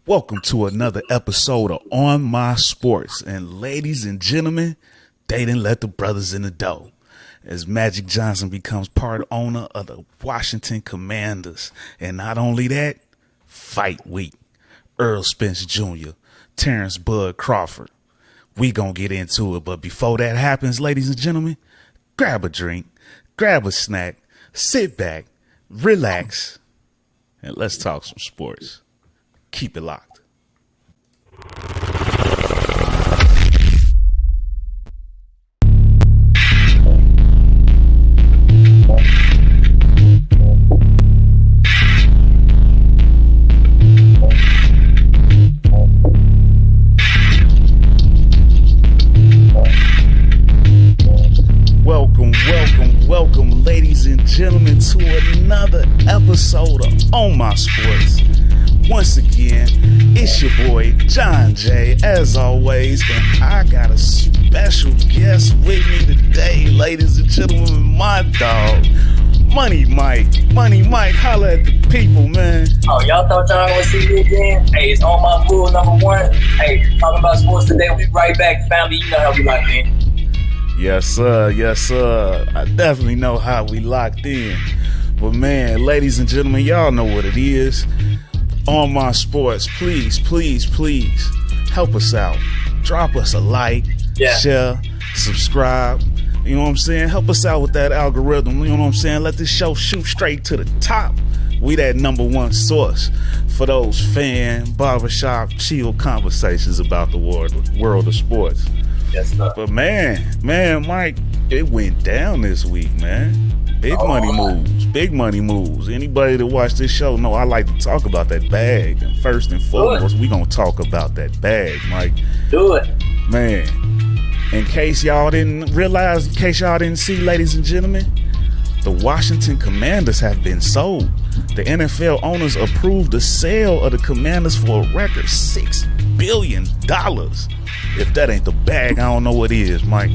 Welcome to another episode of On My Sports. And ladies and gentlemen, they didn't let the brothers in the dough. As Magic Johnson becomes part owner of the Washington Commanders. And not only that, fight week. Errol Spence Jr., Terence Crawford. We gonna get into it, but before that happens, ladies and gentlemen, grab a drink, grab a snack, sit back, relax, and let's talk some sports. Keep it locked. Welcome, ladies and gentlemen, to another episode of On My Sports. Once again, it's your boy, John J, as always, and I got a special guest with me today, ladies and gentlemen, my dog, Money Mike, holla at the people, man. Oh, y'all thought y'all gonna see me again? Hey, it's On My Bull #1. Hey, talking about sports today, we'll be right back, family. You know how we locked in. Yes, sir. I definitely know how we locked in. But man, ladies and gentlemen, y'all know what it is. On My Sports, please help us out. Drop us a like, share, subscribe. You know what I'm saying? Help us out with that algorithm. You know what I'm saying? Let this show shoot straight to the top. We that #1 source for those fan, barbershop, chill conversations about the world of sports. Yes, sir. But man, Mike, it went down this week, man. Big money moves. Anybody that watch this show know I like to talk about that bag. And first and foremost, we gonna talk about that bag, Mike. Do it. Man, in case y'all didn't realize, in case y'all didn't see, ladies and gentlemen, the Washington Commanders have been sold. The NFL owners approved the sale of the Commanders for a record $6 billion. If that ain't the bag, I don't know what is, Mike.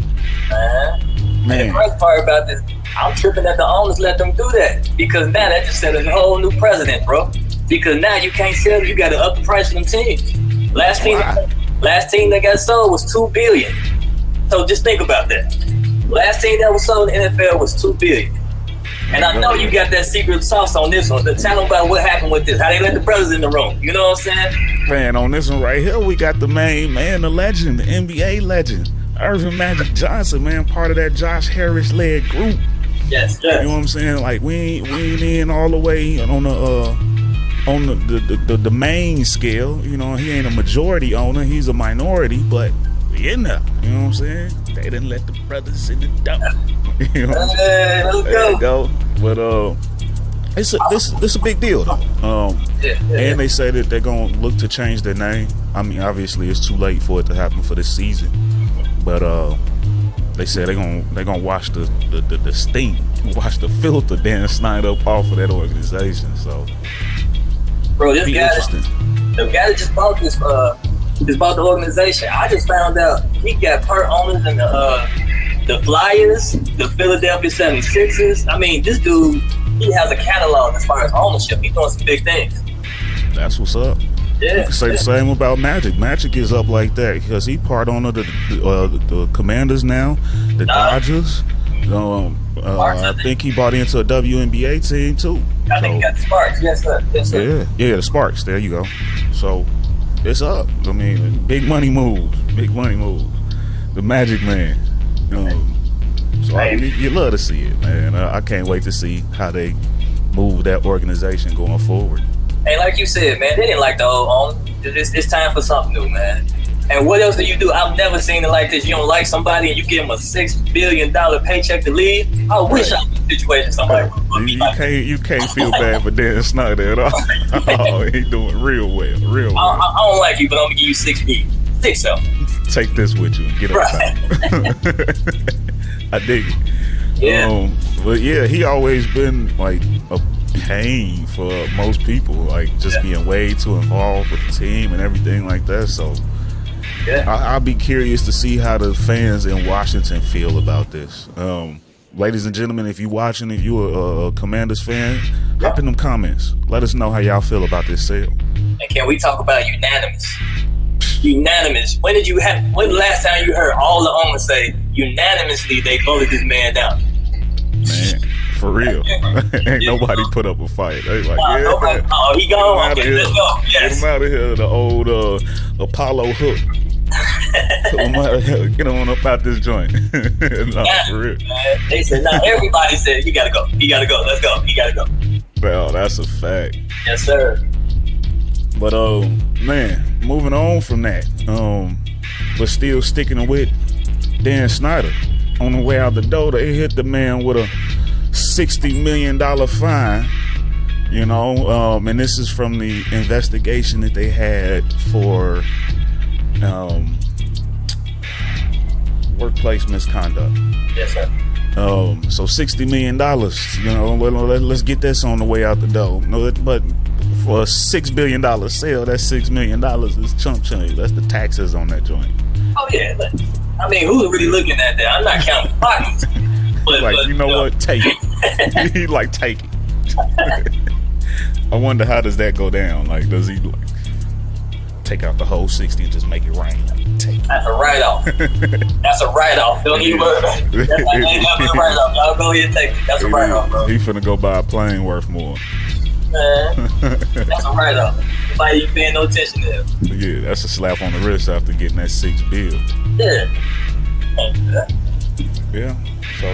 Man. And the first part about this, I'm tripping that the owners let them do that. Because now that just set a whole new precedent, bro. Because now you can't sell, you got to up the price of them teams. Last team that got sold was $2 billion. So just think about that. Last team that was sold in the NFL was $2 billion. And I know you got that secret sauce on this one. Tell them about what happened with this. How they let the brothers in the room. You know what I'm saying? Man, on this one right here, we got the main man, the legend, the NBA legend, Earvin Magic Johnson, man, part of that Josh Harris-led group. Yes. You know what I'm saying? Like we ain't in all the way on the main scale. You know, he ain't a majority owner. He's a minority, but we in there. You know what I'm saying? They didn't let the brothers in the dough. You know, there you go. But this a big deal though. And they say that they're gonna look to change their name. I mean, obviously it's too late for it to happen for this season, but they said they're gonna wash the stink, wash the filter Dan Snyder up off of that organization. So, bro, this guy, the guy that just bought this bought the organization. I just found out he got part owners in the Flyers, the Philadelphia 76ers. I mean, this dude, he has a catalog as far as ownership. He's doing some big things. That's what's up. Yeah. You can say the same about Magic. Magic is up like that because he part owner of the Commanders now, the Dodgers. I think he bought into a WNBA team too. I think he got the Sparks. Yes, sir. Yeah, the Sparks. There you go. So it's up. I mean, big money moves. The Magic Man. So you love to see it, man. I can't wait to see how they move that organization going forward. Hey, like you said, man, they didn't like the old owner. It's time for something new, man. And what else do you do? I've never seen it like this. You don't like somebody and you give them a $6 billion paycheck to leave. I wish I was in a situation somebody would be like that. You can't feel bad for Dan Snyder at all. Oh, he doing real well. I don't like you, but I'm gonna give you $6 billion. Take this with you and get out. I dig it. Yeah. But yeah, he always been like a pain for most people, like just being way too involved with the team and everything like that. So I'll be curious to see how the fans in Washington feel about this. Ladies and gentlemen, if you're watching, if you're a Commanders fan, hop in them comments. Let us know how y'all feel about this sale. And can we talk about unanimous? Unanimous. When the last time you heard all the owners say unanimously they voted this man down? Man, for real. Ain't nobody put up a fight. They like, nobody, he gone. Okay, let's go. Yes. Get him out of here, the old Apollo hook. Get on up out this joint. No, for real. They said, no, everybody said, he gotta go. He gotta go. Let's go. He gotta go. Well, that's a fact. Yes, sir. But man, moving on from that, but still sticking with Dan Snyder. On the way out the door, they hit the man with a $60 million fine. You know, and this is from the investigation that they had for workplace misconduct. Yes, sir. So $60 million. You know, let's get this on the way out the door. No, but for a $6 billion sale, that $6 million is chump change. That's the taxes on that joint. Oh yeah, I mean, who's really looking at that? I'm not counting pockets. But you know what? Take it. He like take it. I wonder how does that go down? Like, does he like take out the whole 60 and just make it rain? Take it. That's a write-off. That's a write-off. Don't even worry about it. That's a write-off. Y'all go ahead and take it. That's a write-off, bro. He finna go buy a plane worth more. Man, that's a write-off. Nobody even paying no attention to him. Yeah, that's a slap on the wrist after getting that $6 billion. Yeah. Yeah, so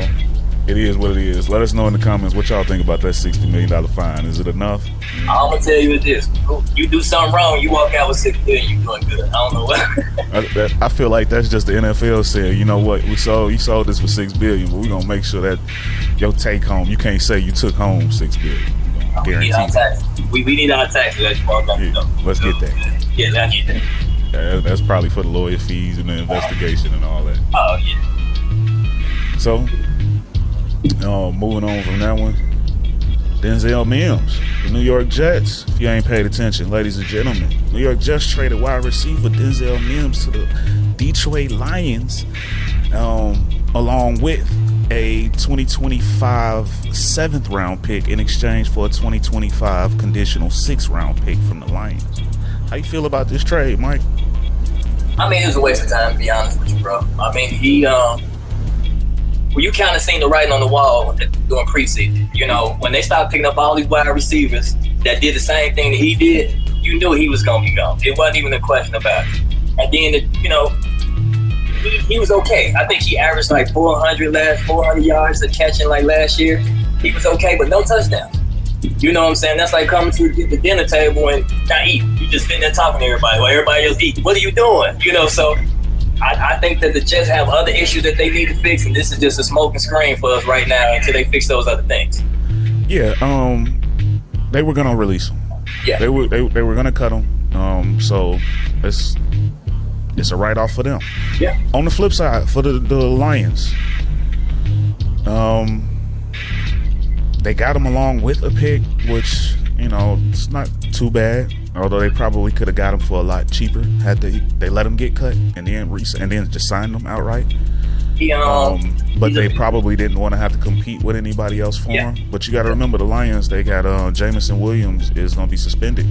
it is what it is. Let us know in the comments what y'all think about that $60 million fine. Is it enough? I'm gonna tell you this: you do something wrong, you walk out with $6 billion, you doing good. I don't know what. I feel like that's just the NFL saying, you know what, you sold this for $6 billion, but we're gonna make sure that your take home, you can't say you took home $6 billion. We need our taxes. We need our taxes as you walk out the door. Let's get that. Yeah, I need that. Yeah, that's probably for the lawyer fees and the investigation and all that. Oh yeah. So, moving on from that one, Denzel Mims, the New York Jets. If you ain't paid attention, ladies and gentlemen, New York Jets traded wide receiver Denzel Mims to the Detroit Lions, along with a 2025 7th round pick in exchange for a 2025 conditional 6th round pick from the Lions. How you feel about this trade, Mike? I mean, it was a waste of time, to be honest with you, bro. I mean, he well, you kind of seen the writing on the wall during preseason. You know, when they started picking up all these wide receivers that did the same thing that he did, you knew he was going to be gone. It wasn't even a question about it. And then, you know, he was okay. I think he averaged like 400 yards of catching like last year. He was okay, but no touchdowns. You know what I'm saying? That's like coming to the dinner table and not eating. You just sitting there talking to everybody while everybody else eating. What are you doing? You know, so I think that the Jets have other issues that they need to fix, and this is just a smoking screen for us right now until they fix those other things. Yeah, they were gonna release him. Yeah, they were gonna cut him. So it's a write-off for them. Yeah. On the flip side, for the Lions, they got him along with a pick, which, you know, it's not too bad. Although they probably could have got him for a lot cheaper had they let him get cut and then just signed him outright. But they probably didn't want to have to compete with anybody else for him. But you got to remember, the Lions, they got Jameson Williams is going to be suspended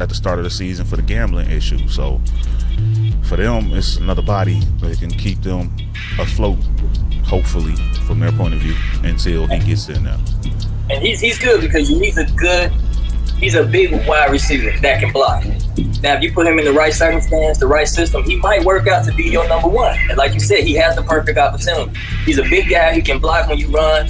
at the start of the season for the gambling issue. So for them, it's another body that can keep them afloat, hopefully, from their point of view, until he gets in there. And he's good because he's a big wide receiver that can block. Now, if you put him in the right circumstance, the right system, he might work out to be your number one. And like you said, he has the perfect opportunity. He's a big guy. He can block when you run.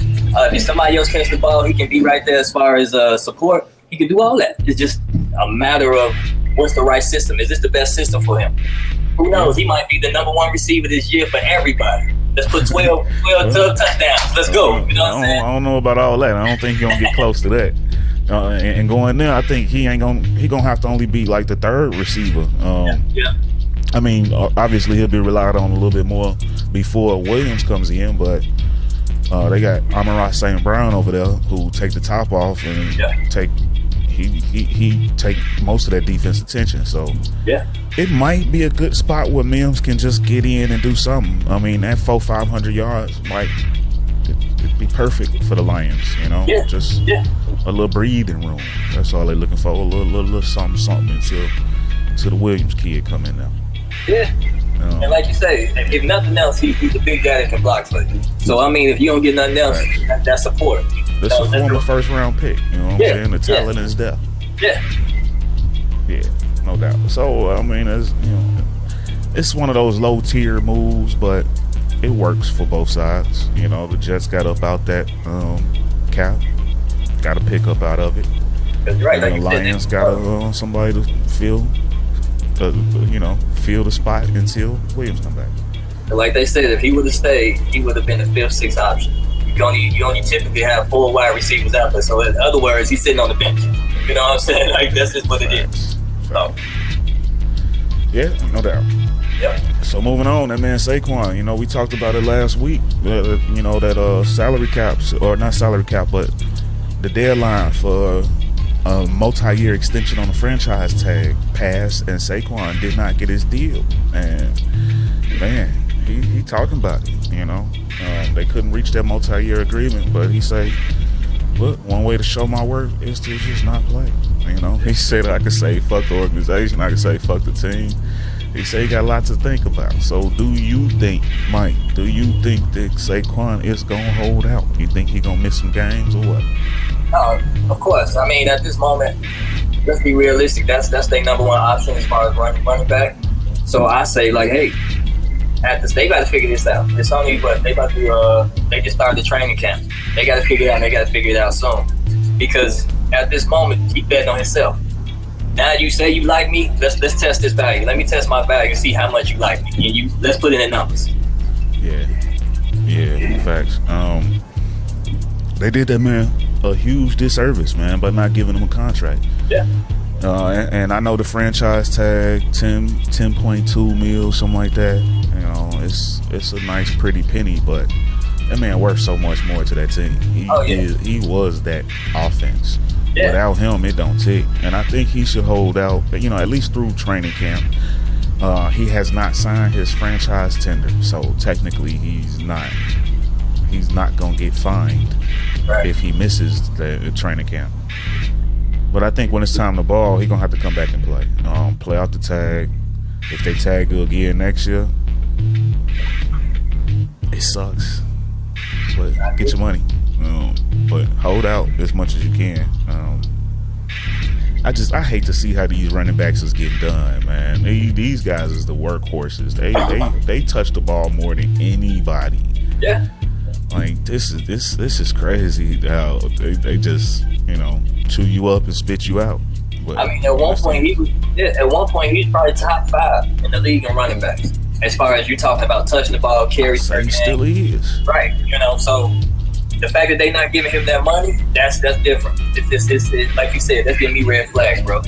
If somebody else catches the ball, he can be right there as far as support. He can do all that. It's just a matter of what's the right system. Is this the best system for him? Who knows? He might be the number one receiver this year for everybody. Let's put 12 touchdowns. Let's go. You know what I'm saying? I don't know about all that. I don't think he's going to get close to that. And going there, I think he gonna have to only be like the third receiver. I mean, obviously he'll be relied on a little bit more before Williams comes in, but they got Amon-Ra St. Brown over there who take the top off and he take most of that defense attention. So it might be a good spot where Mims can just get in and do something. I mean, that 400-500 yards might it'd be perfect for the Lions, you know. Yeah. Just a little breathing room. That's all they're looking for. A little something until the Williams kid come in now. Yeah. And like you say, if nothing else, he's a big guy that can block for you. So I mean, if you don't get nothing else, that's support. This is a former first round pick. You know what I'm saying? The talent is there. Yeah. Yeah, no doubt. So I mean, it's one of those low tier moves, but it works for both sides. You know, the Jets got up out that cap, got a pick up out of it. That's right. And the Lions got somebody to fill the spot until Williams come back. Like they said, if he would have stayed, he would have been the 5th, 6th option. You only typically have 4 wide receivers out there. So in other words, he's sitting on the bench. You know what I'm saying? Like, that's just what it is. So. Yeah, no doubt. Yep. So moving on, that man Saquon, you know, we talked about it last week. You know, that salary caps, or not salary cap, but the deadline for a multi-year extension on the franchise tag passed, and Saquon did not get his deal. And man, he talking about it. You know, they couldn't reach that multi-year agreement, but he say, look, one way to show my worth is to just not play. You know, he said I could say fuck the organization, I could say fuck the team. He said he got a lot to think about. So do you think, Mike, that Saquon is going to hold out? You think he going to miss some games or what? Of course. I mean, at this moment, let's be realistic. That's their number one option as far as running back. So I say, like, hey, they got to figure this out. It's only they just started the training camp. They got to figure it out. And they got to figure it out soon, because at this moment, he betting on himself. Now you say you like me. Let's test this value. Let me test my value and see how much you like me. And let's put it in numbers. Yeah, facts. They did that man a huge disservice, man, by not giving him a contract. Yeah. And I know the franchise tag, 10.2 mil, something like that. You know, it's a nice pretty penny, but that man worth so much more to that team. He was that offense. Yeah. Without him, it don't tick. And I think he should hold out, you know, at least through training camp. He has not signed his franchise tender, so technically he's not gonna get fined if he misses the training camp. But I think when it's time to ball, he's gonna have to come back and play out the tag. If they tag you again next year, it sucks, but get your money. But hold out as much as you can. I hate to see how these running backs is getting done, man. These guys is the workhorses. They touch the ball more than anybody. Yeah. Like this is crazy how they just, you know, chew you up and spit you out. But I mean, at one point he was probably top 5 in the league in running backs. As far as you talking about touching the ball, carries, he still is. Right. You know, so the fact that they not giving him that money, that's different. It's like you said, that's giving me red flags, bro.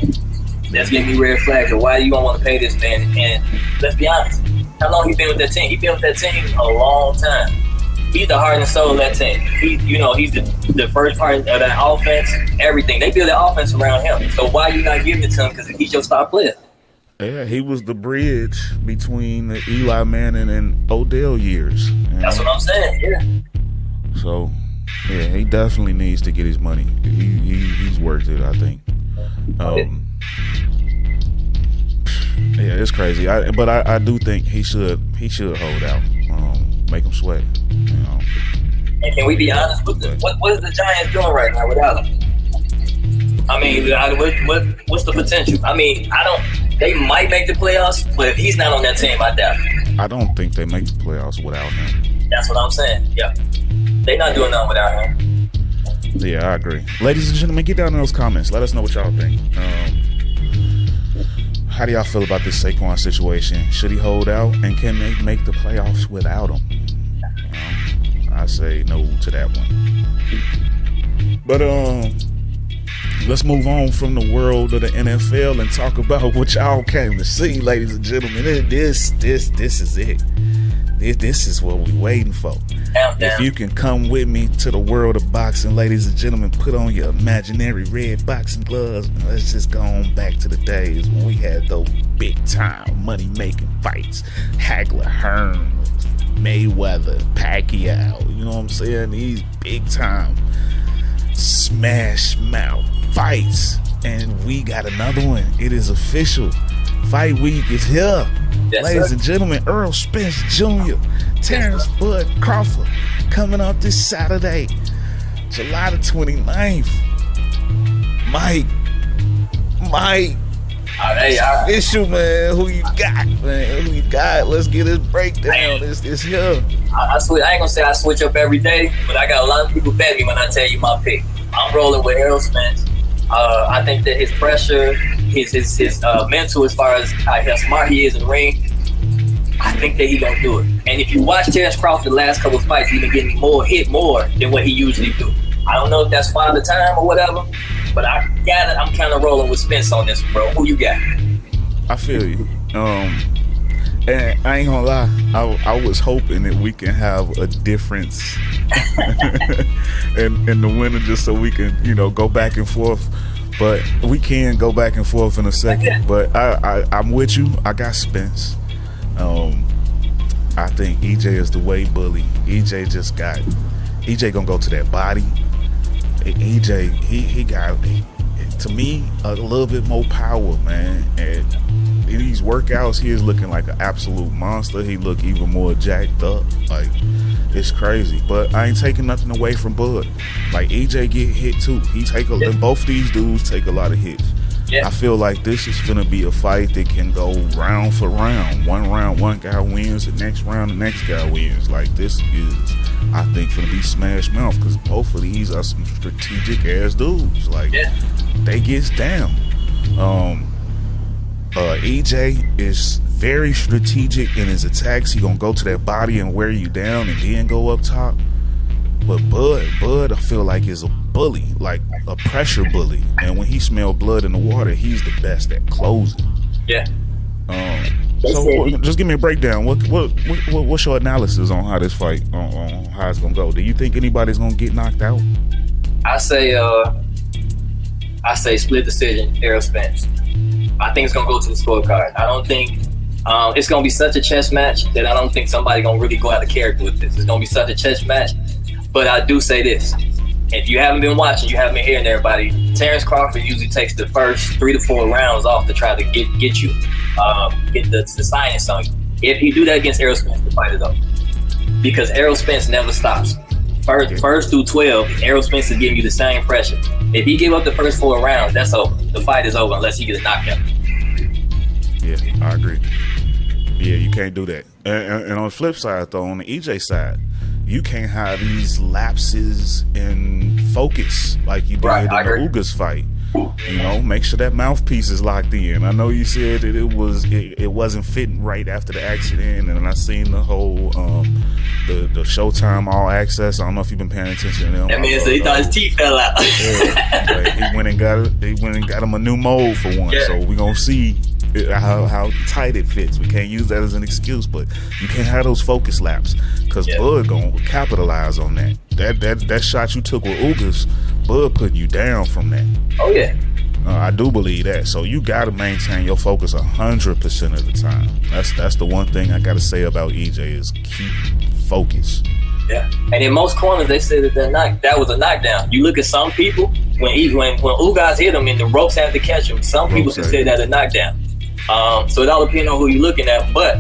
That's giving me red flags. And why you don't want to pay this man? And let's be honest, how long he been with that team? He been with that team a long time. He's the heart and soul of that team. He's the first part of that offense. Everything they build that offense around him. So why you not giving it to him? Because he's your star player. Yeah, he was the bridge between the Eli Manning and Odell years. That's what I'm saying. Yeah. So, yeah, he definitely needs to get his money. He's worth it, I think. Yeah, it's crazy. But I do think he should hold out. Make him sweat. You know. And can we be honest? What is the Giants doing right now without him? I mean, what's the potential? I mean, they might make the playoffs, but if he's not on that team, I doubt it. I don't think they make the playoffs without him. That's what I'm saying. Yeah. They not doing nothing without him. Yeah, I agree. Ladies and gentlemen, get down in those comments. Let us know what y'all think. How do y'all feel about this Saquon situation? Should he hold out, and can they make the playoffs without him? I say no to that one. But let's move on from the world of the NFL and talk about what y'all came to see, ladies and gentlemen. This is it. This is what we're waiting for. If you can come with me to the world of boxing, ladies and gentlemen, put on your imaginary red boxing gloves. Let's just go on back to the days when we had those big time money making fights. Hagler, Hearn, Mayweather, Pacquiao, you know what I'm saying? These big time smash mouth fights. And we got another one. It is official. Fight week is here. Yes, ladies sir. and gentlemen, Errol Spence Jr., Terence Bud Crawford coming up this Saturday, July the 29th. Mike. Hey, Issue, man. Who you got, man? Who you got? Let's get this breakdown. It's here. I ain't gonna say I switch up every day, but I got a lot of people bet me when I tell you my pick. I'm rolling with Errol Spence. I think that his pressure, his mental, as far as how smart he is in the ring, I think that he gonna do it. And if you watch Terence Crawford the last couple of fights, he's been getting hit more than what he usually do. I don't know if that's father time or whatever, but I'm kind of rolling with Spence on this, bro. Who you got? I feel you. And I ain't gonna lie, I was hoping that we can have a difference in the winner, just so we can, go back and forth. But we can go back and forth in a second. But I'm with you. I got Spence. I think EJ is the way bully. EJ gonna go to that body. EJ, he got, to me, a little bit more power, man. And in these workouts, he is looking like an absolute monster. He look even more jacked up. Like, it's crazy. But I ain't taking nothing away from Bud. Like, EJ get hit too. And both of these dudes take a lot of hits. Yeah. I feel like this is gonna be a fight that can go round for round. One round, one guy wins. The next round, the next guy wins. Like, this is, I think, gonna be smash mouth, because both of these are some strategic ass dudes. Like, they gets down. EJ is very strategic in his attacks. He gonna go to that body and wear you down and then go up top. But Bud, I feel like, is a bully, like a pressure bully. And when he smell blood in the water, he's the best at closing. Yeah. So just give me a breakdown. What's your analysis on how this fight, on how it's gonna go? Do you think anybody's gonna get knocked out? I say split decision, Errol Spence. I think it's gonna go to the scorecard. I don't think it's gonna be such a chess match that I don't think somebody gonna really go out of character with this. It's gonna be such a chess match. But I do say this: if you haven't been watching, you haven't been hearing everybody, Terence Crawford usually takes the first 3 to 4 rounds off to try to get you, get the science on you. If he do that against Errol Spence, the fight is over. Because Errol Spence never stops. First through 12, Errol Spence is giving you the same pressure. If he give up the first 4 rounds, that's over. The fight is over unless he gets a knockout. Yeah, I agree. Yeah, you can't do that. And on the flip side, though, on the EJ side, you can't have these lapses in focus like you did in the Ugas fight. Make sure that mouthpiece is locked in. I know you said that it wasn't fitting right after the accident, and I seen the whole the Showtime All Access. I don't know if you've been paying attention to them. That means he thought his teeth fell out. He went and got him a new mold for one. Yeah. So we're gonna see how tight it fits. We can't use that as an excuse, but you can't have those focus laps, because Bud gonna capitalize on that. That shot you took with Ugas, Bud putting you down from that. Oh yeah. I do believe that. So you got to maintain your focus 100% of the time. That's the one thing I got to say about EJ is keep focus. Yeah. And in most corners, they say that that was a knockdown. You look at some people, when Ugas hit him and the ropes have to catch him, some people consider that a knockdown. So it all depends on who you're looking at. But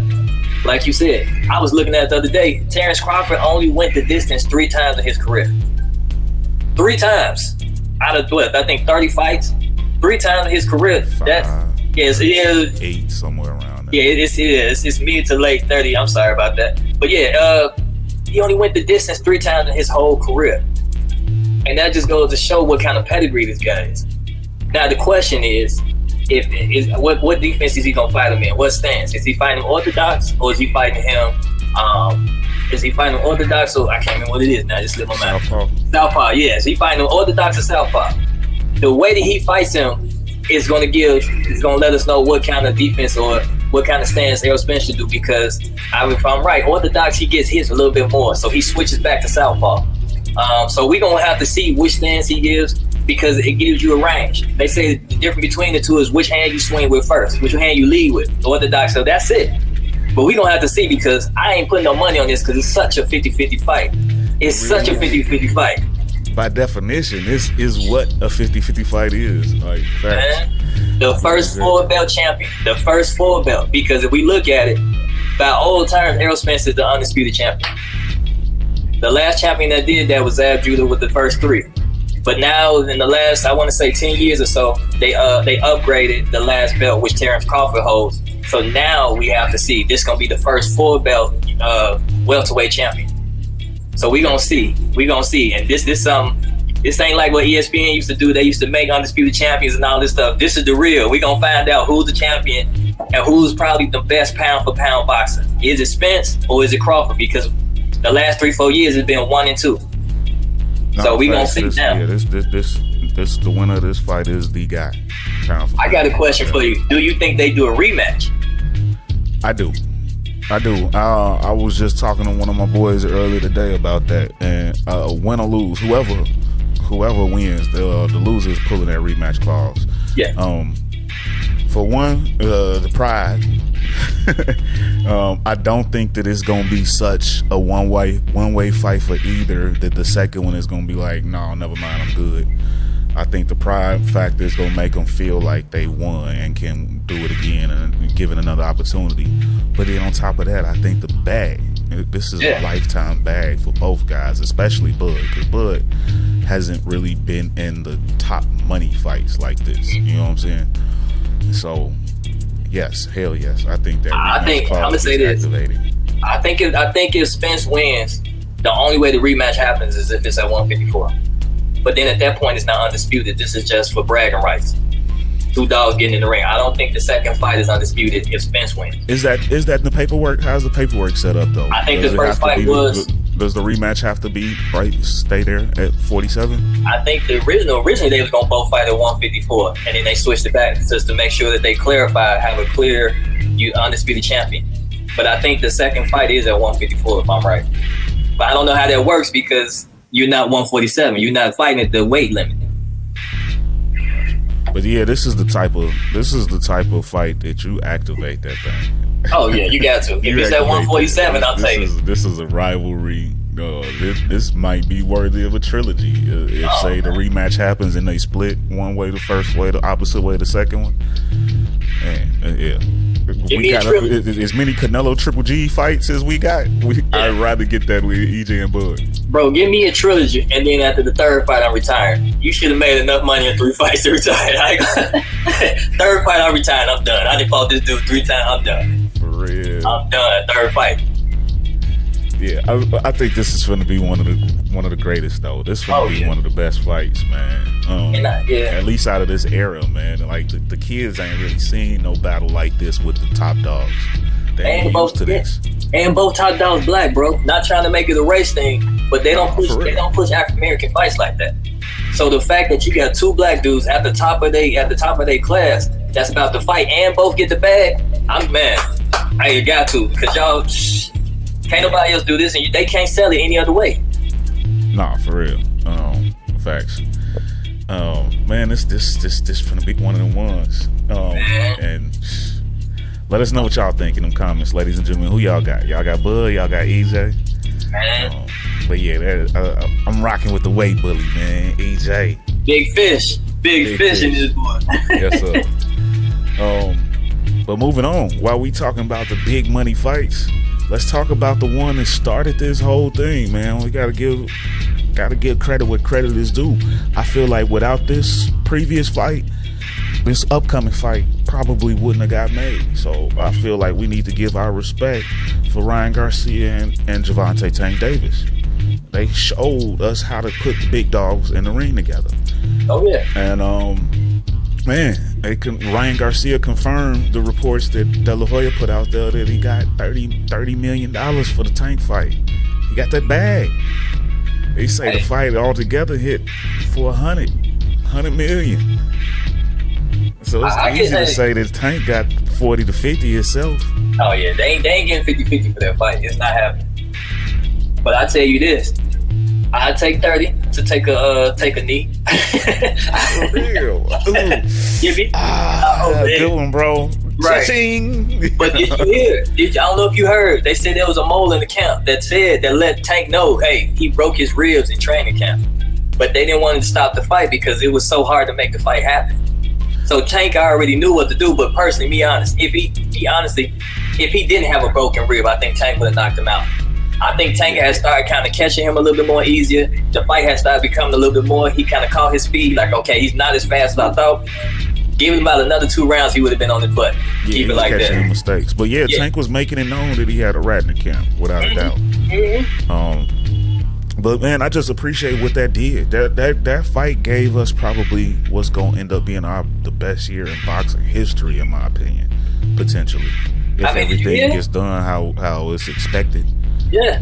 like you said, I was looking at it the other day. Terence Crawford only went the distance 3 times in his career. 3 times out of I think 30 fights. 3 times in his career. 8 somewhere around there. Yeah, it's mid to late 30. I'm sorry about that. But yeah, he only went the distance 3 times in his whole career. And that just goes to show what kind of pedigree this guy is. Now the question is, what defense is he gonna fight him in? What stance? Is he fighting him orthodox, or is he fighting him? Is he fighting him orthodox? Or I can't remember what it is now. I just slipped my mind. Southpaw. Yes, he fighting him orthodox or southpaw. The way that he fights him is gonna let us know what kind of defense or what kind of stance Errol Spence should do. Because if I'm right, orthodox, he gets hit a little bit more, so he switches back to southpaw. So we're gonna have to see which stance he gives, because it gives you a range. They say the difference between the two is which hand you swing with first, which hand you lead with. Orthodox, so that's it. But we gonna have to see, because I ain't putting no money on this, because it's such a 50-50 fight. It's such a 50-50 fight. By definition, this is what a 50-50 fight is. Like, facts. The first full belt champion. The first full belt. Because if we look at it, by old terms, Errol Spence is the undisputed champion. The last champion that did that was 𝓒𝓗 with the first 3. But now, in the last, I want to say 10 years or so, they upgraded the last belt, which Terence Crawford holds. So now we have to see. This going to be the first full belt welterweight champion. So we gonna see. And this ain't like what ESPN used to do. They used to make undisputed champions and all this stuff. This is the real. We gonna find out who's the champion and who's probably the best pound for pound boxer. Is it Spence or is it Crawford? Because the last 3-4 years has been 1 and 2. No, so we gonna see now. Yeah, this the winner of this fight is the guy. I got a question for you. Do you think they do a rematch? I do. I was just talking to one of my boys earlier today about that, and win or lose, whoever wins, the loser is pulling that rematch clause. Yeah. For one, the pride. I don't think that it's gonna be such a one way fight for either. That the second one is gonna be like, no, never mind, I'm good. I think the pride factor is going to make them feel like they won and can do it again and give it another opportunity. But then on top of that, I think the bag, this is a lifetime bag for both guys, especially Bud, because Bud hasn't really been in the top money fights like this. You know what I'm saying? So, yes, hell yes. I think that rematch clause is activated. I think if Spence wins, the only way the rematch happens is if it's at 154. But then at that point, it's not undisputed. This is just for bragging rights. 2 dogs getting in the ring. I don't think the second fight is undisputed if Spence wins. Is that in the paperwork? How's the paperwork set up, though? I think the first fight was... Does the rematch have to be, right, stay there at 47? I think originally they was going to both fight at 154, and then they switched it back just to make sure that they clarify, have a clear undisputed champion. But I think the second fight is at 154, if I'm right. But I don't know how that works, because you're not 147. You're not fighting at the weight limit. But yeah, this is the type of fight that you activate that thing. Oh yeah, you got to. If it's at 147, I'll take it. This is a rivalry. This might be worthy of a trilogy. If say the rematch happens and they split one way the first way, the opposite way the second one. Man, yeah. We got as many Canelo Triple G fights as we got. I'd rather get that with EJ and Bud. Bro, give me a trilogy, and then after the third fight, I'm retired. You should have made enough money in 3 fights to retire. Third fight, I'm retired. I'm done. I done fought this dude 3 times. I'm done. For real. I'm done. Third fight. Yeah, I think this is going to be one of the greatest, though. This is going to be one of the best fights, man. At least out of this era, man. Like the kids ain't really seen no battle like this with the top dogs. They ain't used to this. And both top dogs black, bro. Not trying to make it a race thing, but they don't push African American fights like that. So the fact that you got 2 black dudes at the top of their class that's about to fight and both get the bag, I'm mad. I got to, because y'all can't nobody else do this, and they can't sell it any other way. Nah, for real. Facts. Man, this finna be one of them ones. And let us know what y'all think in them comments, ladies and gentlemen. Who y'all got? Y'all got Bud? Y'all got EJ? But yeah, I'm rocking with the weight bully, man. EJ. Big fish in this boy. Yes, sir. But moving on, while we talking about the big money fights, let's talk about the one that started this whole thing, man. We gotta give credit where credit is due. I feel like without this previous fight, this upcoming fight probably wouldn't have got made. So I feel like we need to give our respect for Ryan Garcia and Gervonta Tank Davis. They showed us how to put the big dogs in the ring together. Oh yeah. And man, Ryan Garcia confirmed the reports that De La Hoya put out there that he got $30 million for the Tank fight. He got that bag. They say the fight altogether hit for $100 million. So it's easy to say that Tank got 40 to 50 itself. Oh yeah, they ain't getting 50-50 for that fight. It's not happening. But I tell you this, I take 30 to take a knee. For real. Give me. Good one, bro. Right. Cha-ching. But did you hear? I don't know if you heard. They said there was a mole in the camp that let Tank know, hey, he broke his ribs in training camp. But they didn't want him to stop the fight because it was so hard to make the fight happen. So Tank already knew what to do. But personally, me honest, if he didn't have a broken rib, I think Tank would have knocked him out. I think Tank had started kind of catching him a little bit more easier. The fight had started becoming a little bit more. He kind of caught his speed. Like, okay, he's not as fast as I thought. Give him about another 2 rounds, he would have been on his butt. Yeah, keep it like that. Catching mistakes. But yeah, Tank was making it known that he had a rat in the camp, without a doubt. But man, I just appreciate what that did. That fight gave us probably what's going to end up being the best year in boxing history, in my opinion, potentially. If everything gets done how it's expected. Yeah.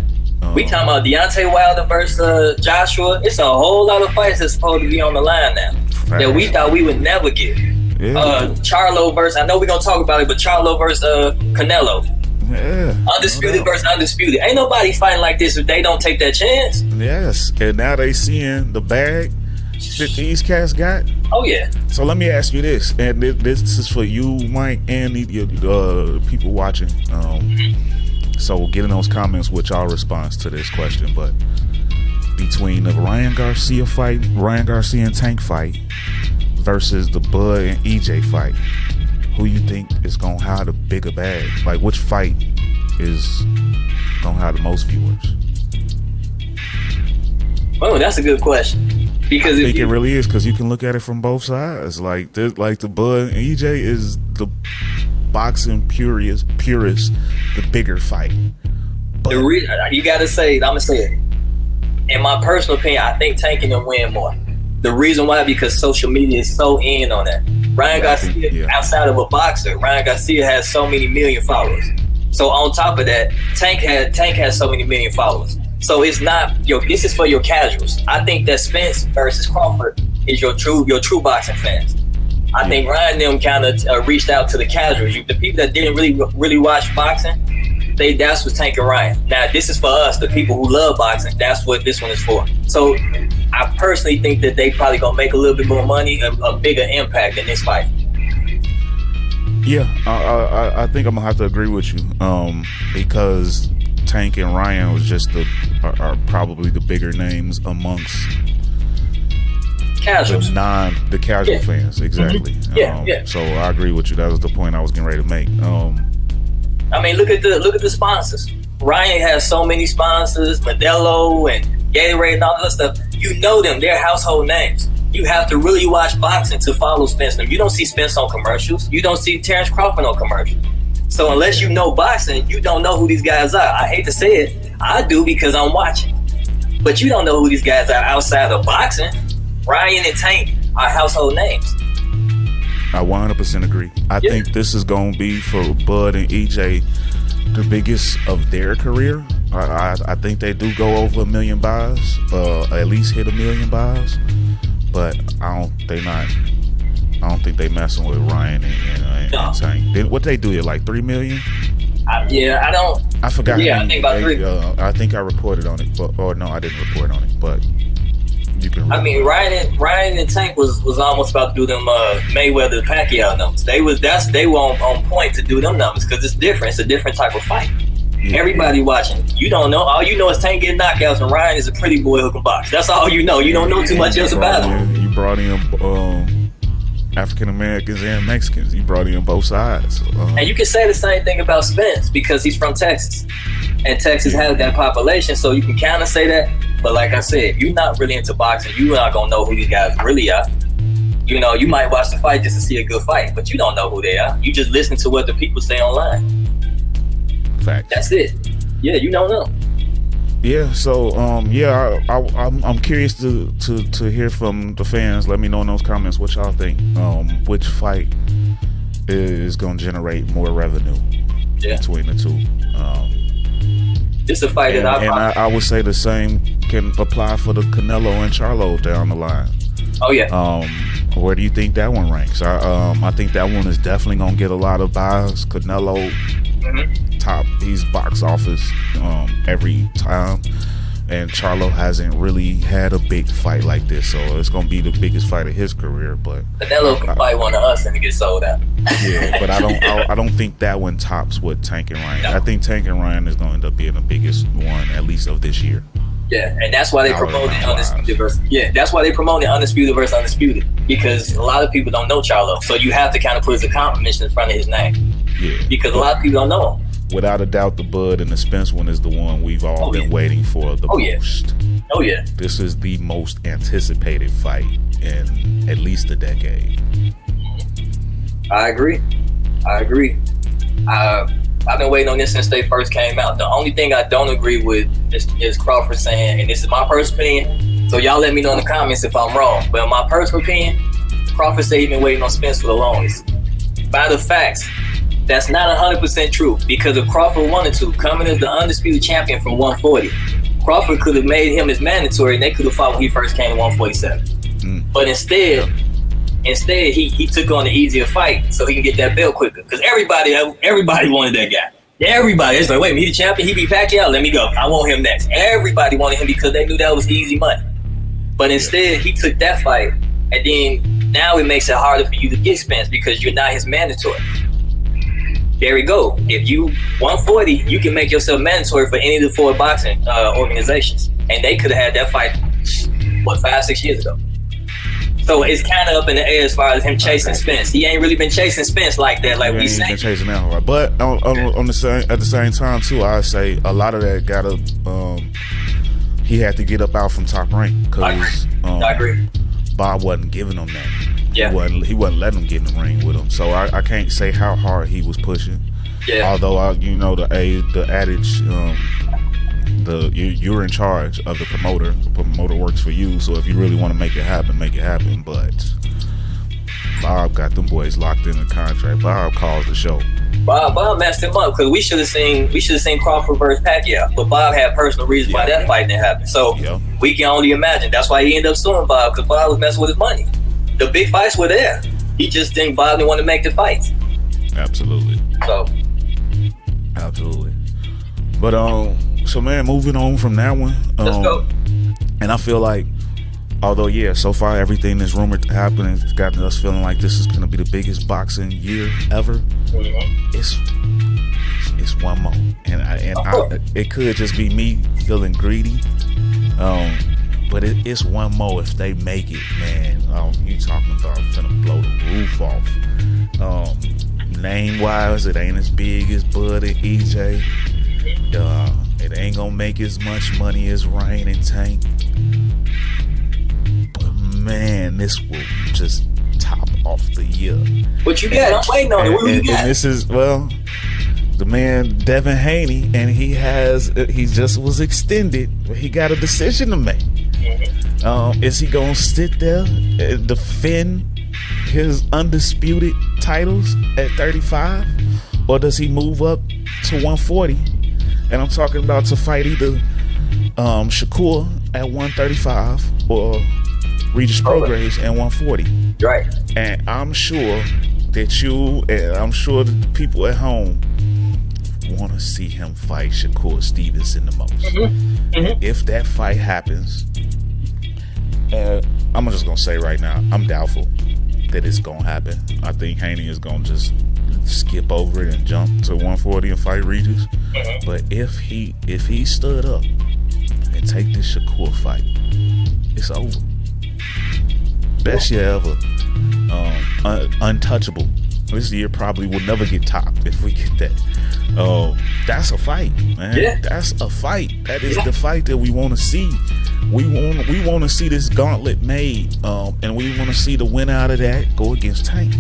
We talking about Deontay Wilder versus Joshua. It's a whole lot of fights that's supposed to be on the line now that we thought we would never get. Yeah. Charlo versus, I know we're going to talk about it, but Charlo versus Canelo. Yeah. Undisputed versus undisputed. Ain't nobody fighting like this if they don't take that chance. Yes. And now they seeing the bag that these cats got. Oh, yeah. So let me ask you this, and this is for you, Mike, and the people watching. So get in those comments with y'all response to this question. But between the Ryan Garcia and Tank fight versus the Bud and EJ fight, who you think is gonna have the bigger bag? Like, which fight is gonna have the most viewers? Oh, that's a good question. Because I think it really is, because you can look at it from both sides. Like the Bud and EJ is the boxing purist, the bigger fight. But you gotta say, I'm gonna say it. In my personal opinion, I think Tank can win more. The reason why, because social media is so in on that. Ryan Garcia, outside of a boxer, Ryan Garcia has so many million followers. So on top of that, Tank has so many million followers. So it's not this is for your casuals. I think that Spence versus Crawford is your true boxing fans. I think Ryan them kind of reached out to the casuals. The people that didn't really watch boxing, that's what Tank and Ryan. Now this is for us, the people who love boxing. That's what this one is for. So I personally think that they probably gonna make a little bit more money, a bigger impact in this fight. Yeah, I think I'm gonna have to agree with you, because Tank and Ryan was just are probably the bigger names amongst casuals, the casual fans. Exactly. So I agree with you. That was the point I was getting ready to make. I mean, look at the sponsors. Ryan has so many sponsors, Modelo and Gatorade and all that stuff. You know them; they're household names. You have to really watch boxing to follow Spence. You don't see Spence on commercials. You don't see Terence Crawford on commercials. So unless you know boxing, you don't know who these guys are. I hate to say it, I do, because I'm watching. But you don't know who these guys are outside of boxing. Ryan and Tank are household names. I 100% agree. I think this is going to be, for Bud and EJ, the biggest of their career. I think they do go over 1 million buys, at least hit 1 million buys. But I don't think they messing with Ryan and Tank. What they do here, like 3 million? I forgot. Yeah, I think about 3. I think I reported on it, or no, I didn't report on it. But you can. I mean, Ryan and Tank was almost about to do them Mayweather Pacquiao numbers. They were on point to do them numbers, because it's different. It's a different type of fight. Yeah. Everybody watching, you don't know. All you know is Tank getting knockouts, and Ryan is a pretty boy who can box. That's all you know. You don't know too much else about him. You brought in African Americans and Mexicans. You brought in both sides. And you can say the same thing about Spence, because he's from Texas, and Texas has that population, so you can kind of say that. But like I said, if you're not really into boxing, you're not gonna know who these guys really are. You know, you might watch the fight just to see a good fight, but you don't know who they are. You just listen to what the people say online. Fact. That's it. Yeah, you don't know. Yeah, so I'm curious to hear from the fans. Let me know in those comments what y'all think. Which fight is gonna generate more revenue between the two? It's a fight I would say the same can apply for the Canelo and Charlo down the line. Oh yeah. Where do you think that one ranks? I think that one is definitely gonna get a lot of buys. Canelo, top, he's box office every time. And Charlo hasn't really had a big fight like this, so it's gonna be the biggest fight of his career. But Canelo can fight one of us and get sold out. Yeah, but I don't think that one tops what Tank and Ryan. No. I think Tank and Ryan is going to end up being the biggest one, at least of this year. Yeah, and that's why they promoted Undisputed versus. Yeah, that's why they promoted Undisputed versus Undisputed, because a lot of people don't know Charlo, so you have to kind of put his accomplishments in front of his name. Yeah, because a lot of people don't know him. Without a doubt, the Bud and the Spence one is the one we've all been waiting for the most. Oh yeah, this is the most anticipated fight in at least a decade. I agree. I've been waiting on this since they first came out. The only thing I don't agree with is Crawford saying, and this is my personal opinion, so y'all let me know in the comments if I'm wrong, but in my personal opinion, Crawford said he's been waiting on Spence for the longest. By the facts, that's not 100% true, because if Crawford wanted to, coming as the undisputed champion from 140, Crawford could have made him his mandatory and they could have fought when he first came to 147. But instead he took on the easier fight so he can get that belt quicker, because everybody wanted that guy. Everybody, it's like, wait, he the champion, he beat Pacquiao, let me go, I want him next. Everybody wanted him because they knew that was easy money. But instead he took that fight, and then now it makes it harder for you to get Spence because you're not his mandatory. There we go. If you 140, you can make yourself mandatory for any of the 4 boxing organizations, and they could have had that fight 5-6 years ago. So it's kind of up in the air as far as him chasing Spence. He ain't really been chasing Spence like that, like we say. Been chasing that hard, but on the same at the same time too, I say a lot of that gotta he had to get up out from Top Rank, because I agree. Bob wasn't giving him that. Yeah. He wasn't letting him get in the ring with him. So I can't say how hard he was pushing. Yeah. Although the adage, you're in charge of the promoter. The promoter works for you. So if you really want to make it happen, make it happen. But Bob got them boys locked in the contract. Bob calls the show. Bob messed him up, because we should have seen Crawford versus Pacquiao, but Bob had personal reasons why that fight didn't happen. So we can only imagine. That's why he ended up suing Bob, because Bob was messing with his money. The big fights were there. He just didn't Bob didn't want to make the fights. Absolutely. So. Absolutely. But so man, moving on from that one. Let's go. And I feel like, although so far everything is rumored to happen, it's got us feeling like this is gonna be the biggest boxing year ever. It's one more, and it could just be me feeling greedy. But it's one more. If they make it, man, you talking about finna blow the roof off. Name wise, it ain't as big as Bud and EJ. It ain't gonna make as much money as Ryan and Tank. But man, this will just top off the year. What you got? I'm waiting on it. What you got? And this is, the man Devin Haney, and he just was extended. He got a decision to make. Is he gonna sit there and defend his undisputed titles at 35, or does he move up to 140? And I'm talking about to fight either Shakur at 135 or Regis Prograis at 140. Right. And I'm sure that the people at home want to see him fight Shakur Stevenson the most. If that fight happens, I'm just gonna say right now, I'm doubtful that it's gonna happen. I think Haney is gonna just skip over it and jump to 140 and fight Regis. But if he stood up and take this Shakur fight, it's over. Best year ever. Untouchable. This year probably will never get topped if we get that. That's a fight, man. Yeah. That's a fight. That is the fight that we want to see. We want to see this gauntlet made, and we want to see the winner out of that go against Tank.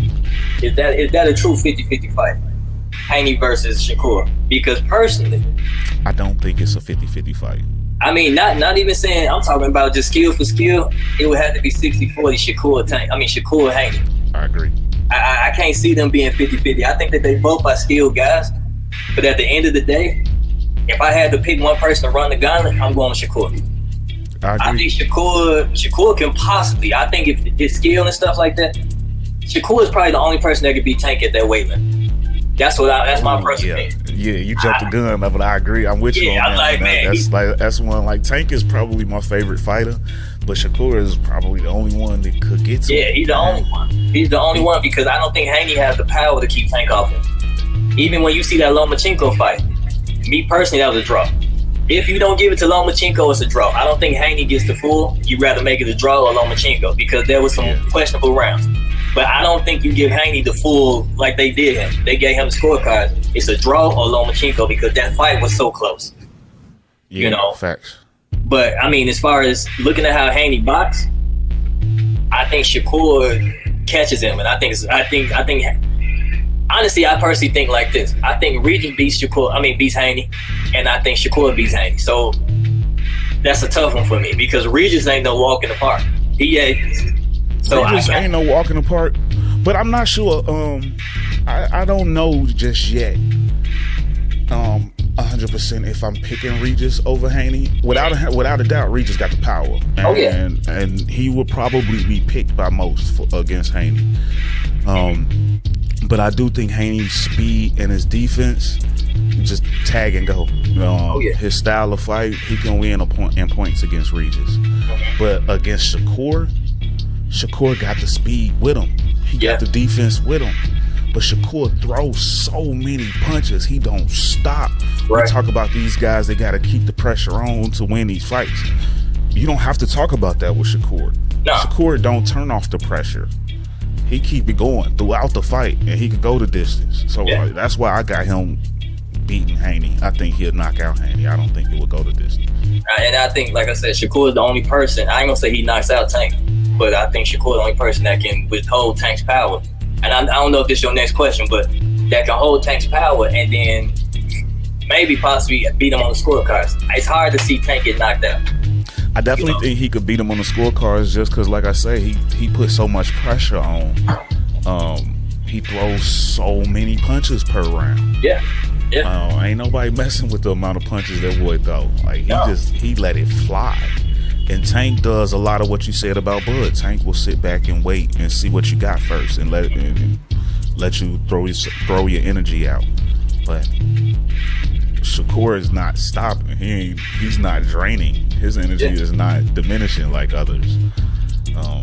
Is that a true 50-50 fight? Haney versus Shakur? Because personally, I don't think it's a 50-50 fight. I mean, not even saying, I'm talking about just skill for skill. It would have to be 60-40 Shakur Haney. I agree. I can't see them being 50-50. I think that they both are skilled guys. But at the end of the day, if I had to pick one person to run the gauntlet, I'm going with Shakur. I think Shakur can possibly. I think if his skill and stuff like that, Shakur is probably the only person that could beat Tank at that weight limit. That's my personal opinion. Yeah, you jumped the gun, but I agree. I'm with you on I'm that. like, man, That's one. Like, Tank is probably my favorite fighter, but Shakur is probably the only one that could get to. Yeah, he's the only one. He's the only one because I don't think Haney has the power to keep Tank off him. Even when you see that Lomachenko fight, me personally, that was a draw. If you don't give it to Lomachenko, it's a draw. I don't think Haney gets the full. You'd rather make it a draw or Lomachenko because there was some questionable rounds. But I don't think you give Haney the full like they did him. They gave him the scorecard. It's a draw or Lomachenko because that fight was so close. Yeah, you know, facts. But I mean, as far as looking at how Haney boxed, I think Shakur catches him, and I think honestly, I personally think like this. I think Regis beats Haney, and I think Shakur beats Haney. So that's a tough one for me because Regis ain't no walk in the park. He ain't. So Regis ain't no walk in the park, but I'm not sure. I don't know just yet. 100% if I'm picking Regis over Haney. Without a doubt, Regis got the power. And he will probably be picked by most against Haney. But I do think Haney's speed and his defense, just tag and go. His style of fight, he can win in points against Regis. But against Shakur got the speed with him. He got the defense with him. But Shakur throws so many punches, he don't stop. We talk about these guys, they got to keep the pressure on to win these fights. You don't have to talk about that with Shakur. No. Shakur don't turn off the pressure. He keep it going throughout the fight, and he could go the distance. So that's why I got him beating Haney. I think he'll knock out Haney. I don't think he will go the distance. And I think, like I said, Shakur is the only person. I ain't gonna say he knocks out Tank, but I think Shakur is the only person that can withhold Tank's power. And I don't know if this is your next question, but that can hold Tank's power and then maybe possibly beat him on the scorecards. It's hard to see Tank get knocked out. I definitely think he could beat him on the scorecards just because, like I say, he put so much pressure on. He throws so many punches per round. Yeah. Ain't nobody messing with the amount of punches that boy throw. Like he let it fly. And Tank does a lot of what you said about Bud. Tank will sit back and wait and see what you got first and let you throw your energy out. But Shakur is not stopping. He's not draining. His energy is not diminishing like others.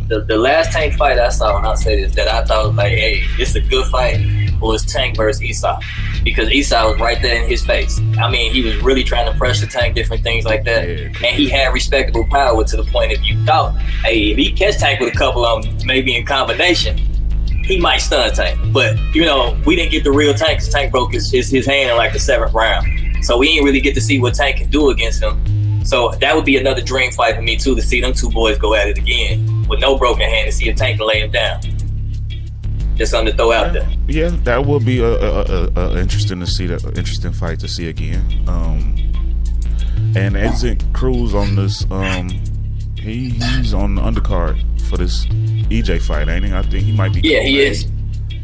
The last Tank fight I saw, and I'll say this, that I thought was like, hey, it's a good fight, was Tank versus Issa. Because Issa was right there in his face. I mean, he was really trying to pressure Tank, different things like that. And he had respectable power to the point if you thought, hey, if he catch Tank with a couple of them, maybe in combination, he might stun Tank. But, we didn't get the real Tank because Tank broke his hand in like the 7th round. So we didn't really get to see what Tank can do against him. So that would be another dream fight for me, too, to see them two boys go at it again with no broken hand and see if Tank can lay him down. Just something to throw out there. Yeah, that would be a interesting fight to see again. And Exit Cruz on this, he's on the undercard for this EJ fight, ain't he? I think he might be. Yeah, he is.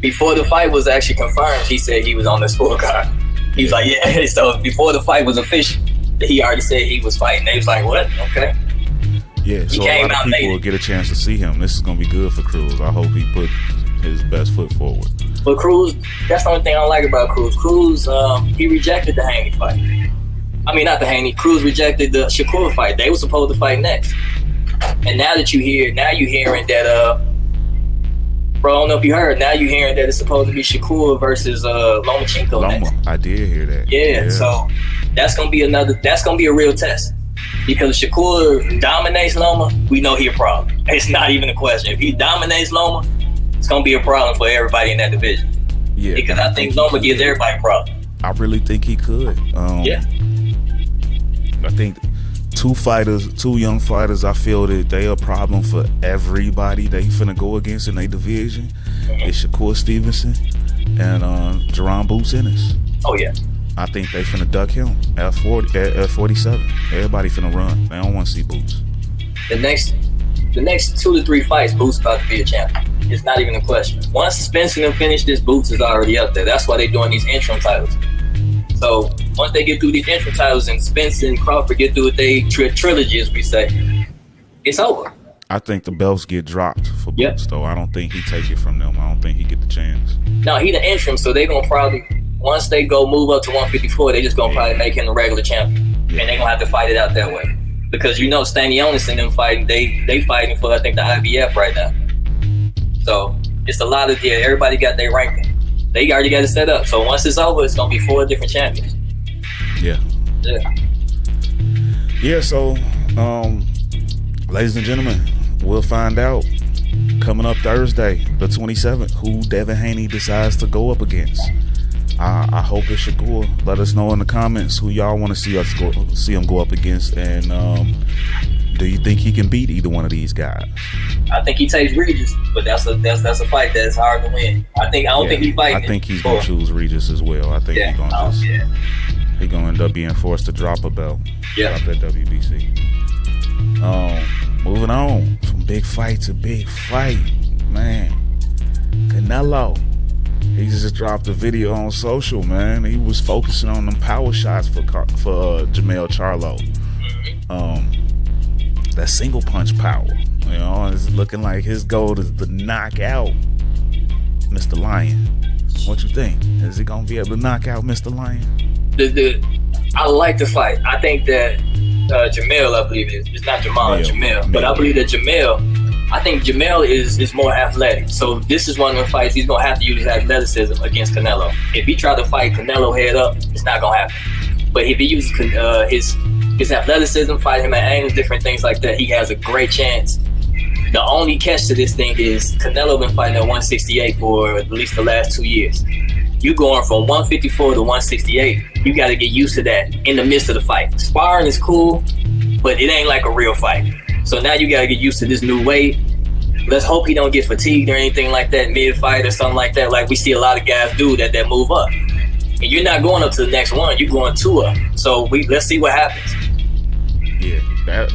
Before the fight was actually confirmed, he said he was on the scorecard. He was like, yeah. So before the fight was official, he already said he was fighting. They was like, what? Okay. Yeah, so a lot of people will get a chance to see him. This is gonna be good for Cruz. I hope he put his best foot forward. But Cruz, that's the only thing I don't like about Cruz. Cruz, he rejected the Haney fight. I mean, not the Haney. Cruz rejected the Shakur fight. They were supposed to fight next. And now you're hearing that, bro, I don't know if you heard. Now you're hearing that it's supposed to be Shakur versus Lomachenko next. I did hear that. Yeah, so that's gonna be a real test. Because if Shakur dominates Loma, we know he a problem. It's not even a question. If he dominates Loma, it's gonna be a problem for everybody in that division. Yeah, because I think Loma gives everybody a problem. I really think he could. I think two young fighters, I feel that they a problem for everybody they finna go against in their division. It's Shakur Stevenson and Jaron Boots Ennis. Oh yeah. I think they finna duck him at 47. Everybody finna run. They don't want to see Boots. The next 2 to 3 fights, Boots about to be a champion. It's not even a question. Once Spence and them finish this, Boots is already up there. That's why they're doing these interim titles. So once they get through these interim titles and Spence and Crawford get through with their trilogy, as we say, it's over. I think the belts get dropped for Boots, though. I don't think he take it from them. I don't think he get the chance. No, he the interim, so they gonna probably, once they go move up to 154, they just gonna probably make him the regular champion, and they gonna have to fight it out that way. Because you know Stanionis and them fighting, they fighting for I think the IBF right now. So it's a lot of everybody got their ranking. They already got it set up. So once it's over, it's gonna be 4 different champions. Yeah. So ladies and gentlemen, we'll find out coming up Thursday, the 27th, who Devin Haney decides to go up against. I hope it's Shakur. Let us know in the comments who y'all want to see him go up against, and do you think he can beat either one of these guys? I think he takes Regis, but that's a fight that's hard to win. I don't think he's fighting. I think he's gonna choose Regis as well. I think he's gonna end up being forced to drop a belt. Drop that WBC. Moving on from big fight to big fight, man. Canelo. He just dropped a video on social, man. He was focusing on them power shots for Jermell Charlo. That single punch power. You know, it's looking like his goal is to knock out Mr. Lion. What you think? Is he gonna be able to knock out Mr. Lion? I like the fight. I think that Jermell, I believe it's not Jamal, Jermell. But I believe that I think Jermell is more athletic. So this is one of the fights he's going to have to use his athleticism against Canelo. If he try to fight Canelo head up, it's not going to happen. But if he uses his athleticism, fight him at angles, different things like that, he has a great chance. The only catch to this thing is Canelo been fighting at 168 for at least the last 2 years. You going from 154 to 168, you got to get used to that in the midst of the fight. Sparring is cool, but it ain't like a real fight. So now you got to get used to this new weight. Let's hope he don't get fatigued or anything like that mid-fight or something like that, like we see a lot of guys do that move up. And you're not going up to the next one, you're going 2 up. So let's see what happens. Yeah,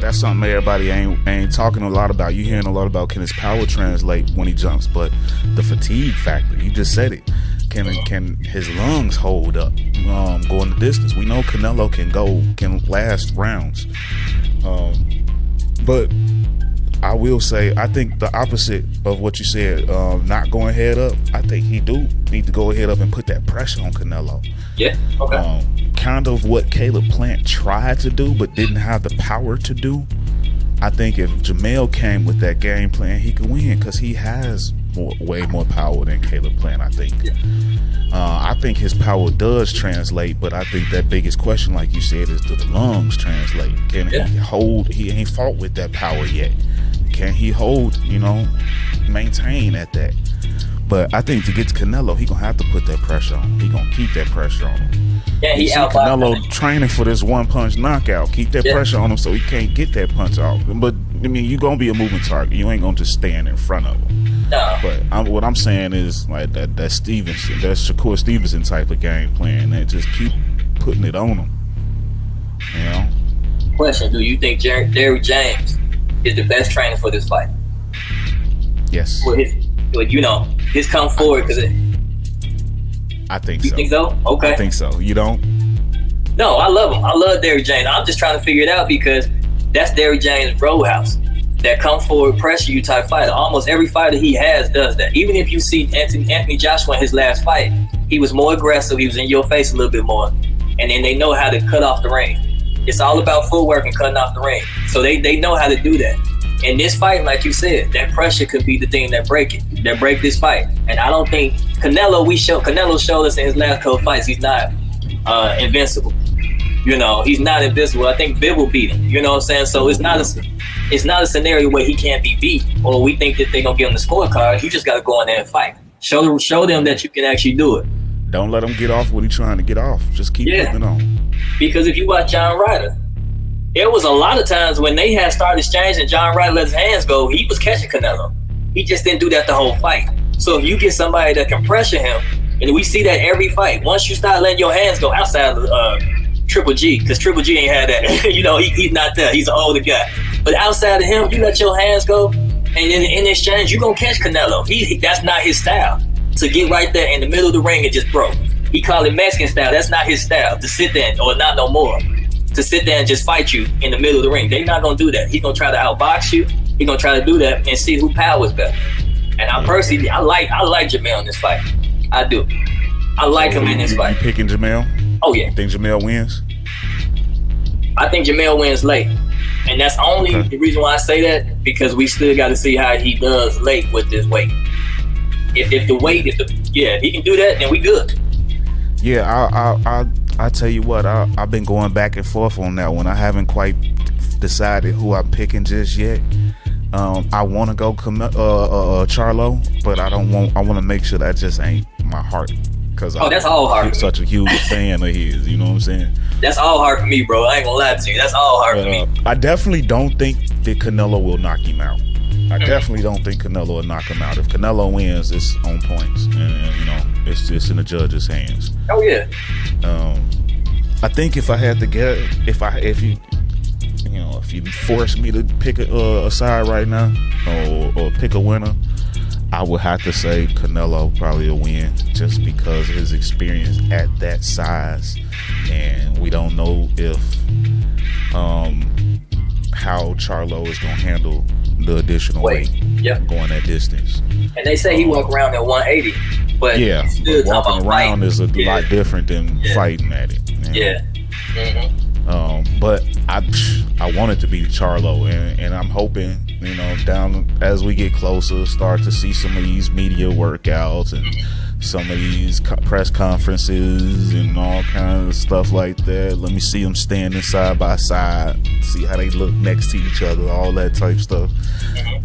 that's something everybody ain't talking a lot about. You hearing a lot about can his power translate when he jumps, but the fatigue factor, you just said it. Can his lungs hold up going the distance? We know Canelo can last rounds. But I will say, I think the opposite of what you said, not going head up, I think he do need to go head up and put that pressure on Canelo. Yeah, okay. Kind of what Caleb Plant tried to do but didn't have the power to do. I think if Jermell came with that game plan, he could win because he has way more power than Caleb Plant, I think. Yeah. I think his power does translate, but I think that biggest question, like you said, is do the lungs translate? Can he hold? He ain't fought with that power yet. Can he hold, maintain at that? But I think to get to Canelo, he gonna have to put that pressure on him. He gonna keep that pressure on him. Yeah, he out. Canelo training for this one punch knockout. Keep that pressure on him so he can't get that punch off. But I mean, you gonna be a moving target. You ain't gonna just stand in front of him. No. But what I'm saying is like that Shakur Stevenson type of game plan. That just keep putting it on him. Question: do you think Derrick James is the best trainer for this fight? Yes. His come forward because I think so. You think so? Okay. I think so. You don't? No, I love him. I love Derrick James. I'm just trying to figure it out because that's Derrick James' roadhouse. That come forward, pressure you type fighter. Almost every fighter he has does that. Even if you see Anthony Joshua in his last fight, he was more aggressive. He was in your face a little bit more. And then they know how to cut off the ring. It's all about footwork and cutting off the ring. So they know how to do that. In this fight, like you said, that pressure could be the thing that break this fight. And I don't think Canelo showed us in his last couple fights he's not invincible. He's not invincible. I think Bibb will beat him. You know what I'm saying? So it's not a scenario where he can't be beat or we think that they're gonna give him the scorecard. You just gotta go in there and fight. Show them that you can actually do it. Don't let him get off what he's trying to get off. Just keep moving on. Because if you watch John Ryder, there was a lot of times when they had started exchanging, John Ryder let his hands go, he was catching Canelo. He just didn't do that the whole fight. So if you get somebody that can pressure him, and we see that every fight, once you start letting your hands go outside of Triple G, because Triple G ain't had that. He's not there. He's an older guy. But outside of him, you let your hands go, and in exchange, you're going to catch Canelo. That's not his style. To get right there in the middle of the ring and just broke. He called it Mexican style. That's not his style. To sit there, or not more. To sit there and just fight you in the middle of the ring. They're not going to do that. He's going to try to outbox you. He gonna try to do that and see who power is better. And I personally, I like J-Mel in this fight. I do. I like him in this fight. You picking J-Mel? Oh yeah. You think J-Mel wins? I think J-Mel wins late. And that's only the reason why I say that, because we still got to see how he does late with this weight. If he can do that, then we good. Yeah, I tell you what, I've been going back and forth on that one. I haven't quite decided who I'm picking just yet. I want to go Charlo, but I want to make sure that just ain't my heart. Cause that's all hard. I'm such a huge fan of his. You know what I'm saying? That's all hard for me, bro. I ain't gonna lie to you. That's all hard for me. I definitely don't think that Canelo will knock him out. I definitely don't think Canelo will knock him out. If Canelo wins, it's on points, and you know, it's just in the judge's hands. Oh yeah. I think if I had to get, if you force me to pick a side right now, or pick a winner, I would have to say Canelo probably a win, just because of his experience at that size, and we don't know if how Charlo is gonna handle the additional weight going that distance. And they say he walk around at 180, but but walking around is a lot different than fighting at it. Yeah. But I want it to be Charlo, and I'm hoping, you know, down as we get closer, start to see some of these media workouts and some of these press conferences and all kinds of stuff like that. Let me see them standing side by side, see how they look next to each other, all that type stuff.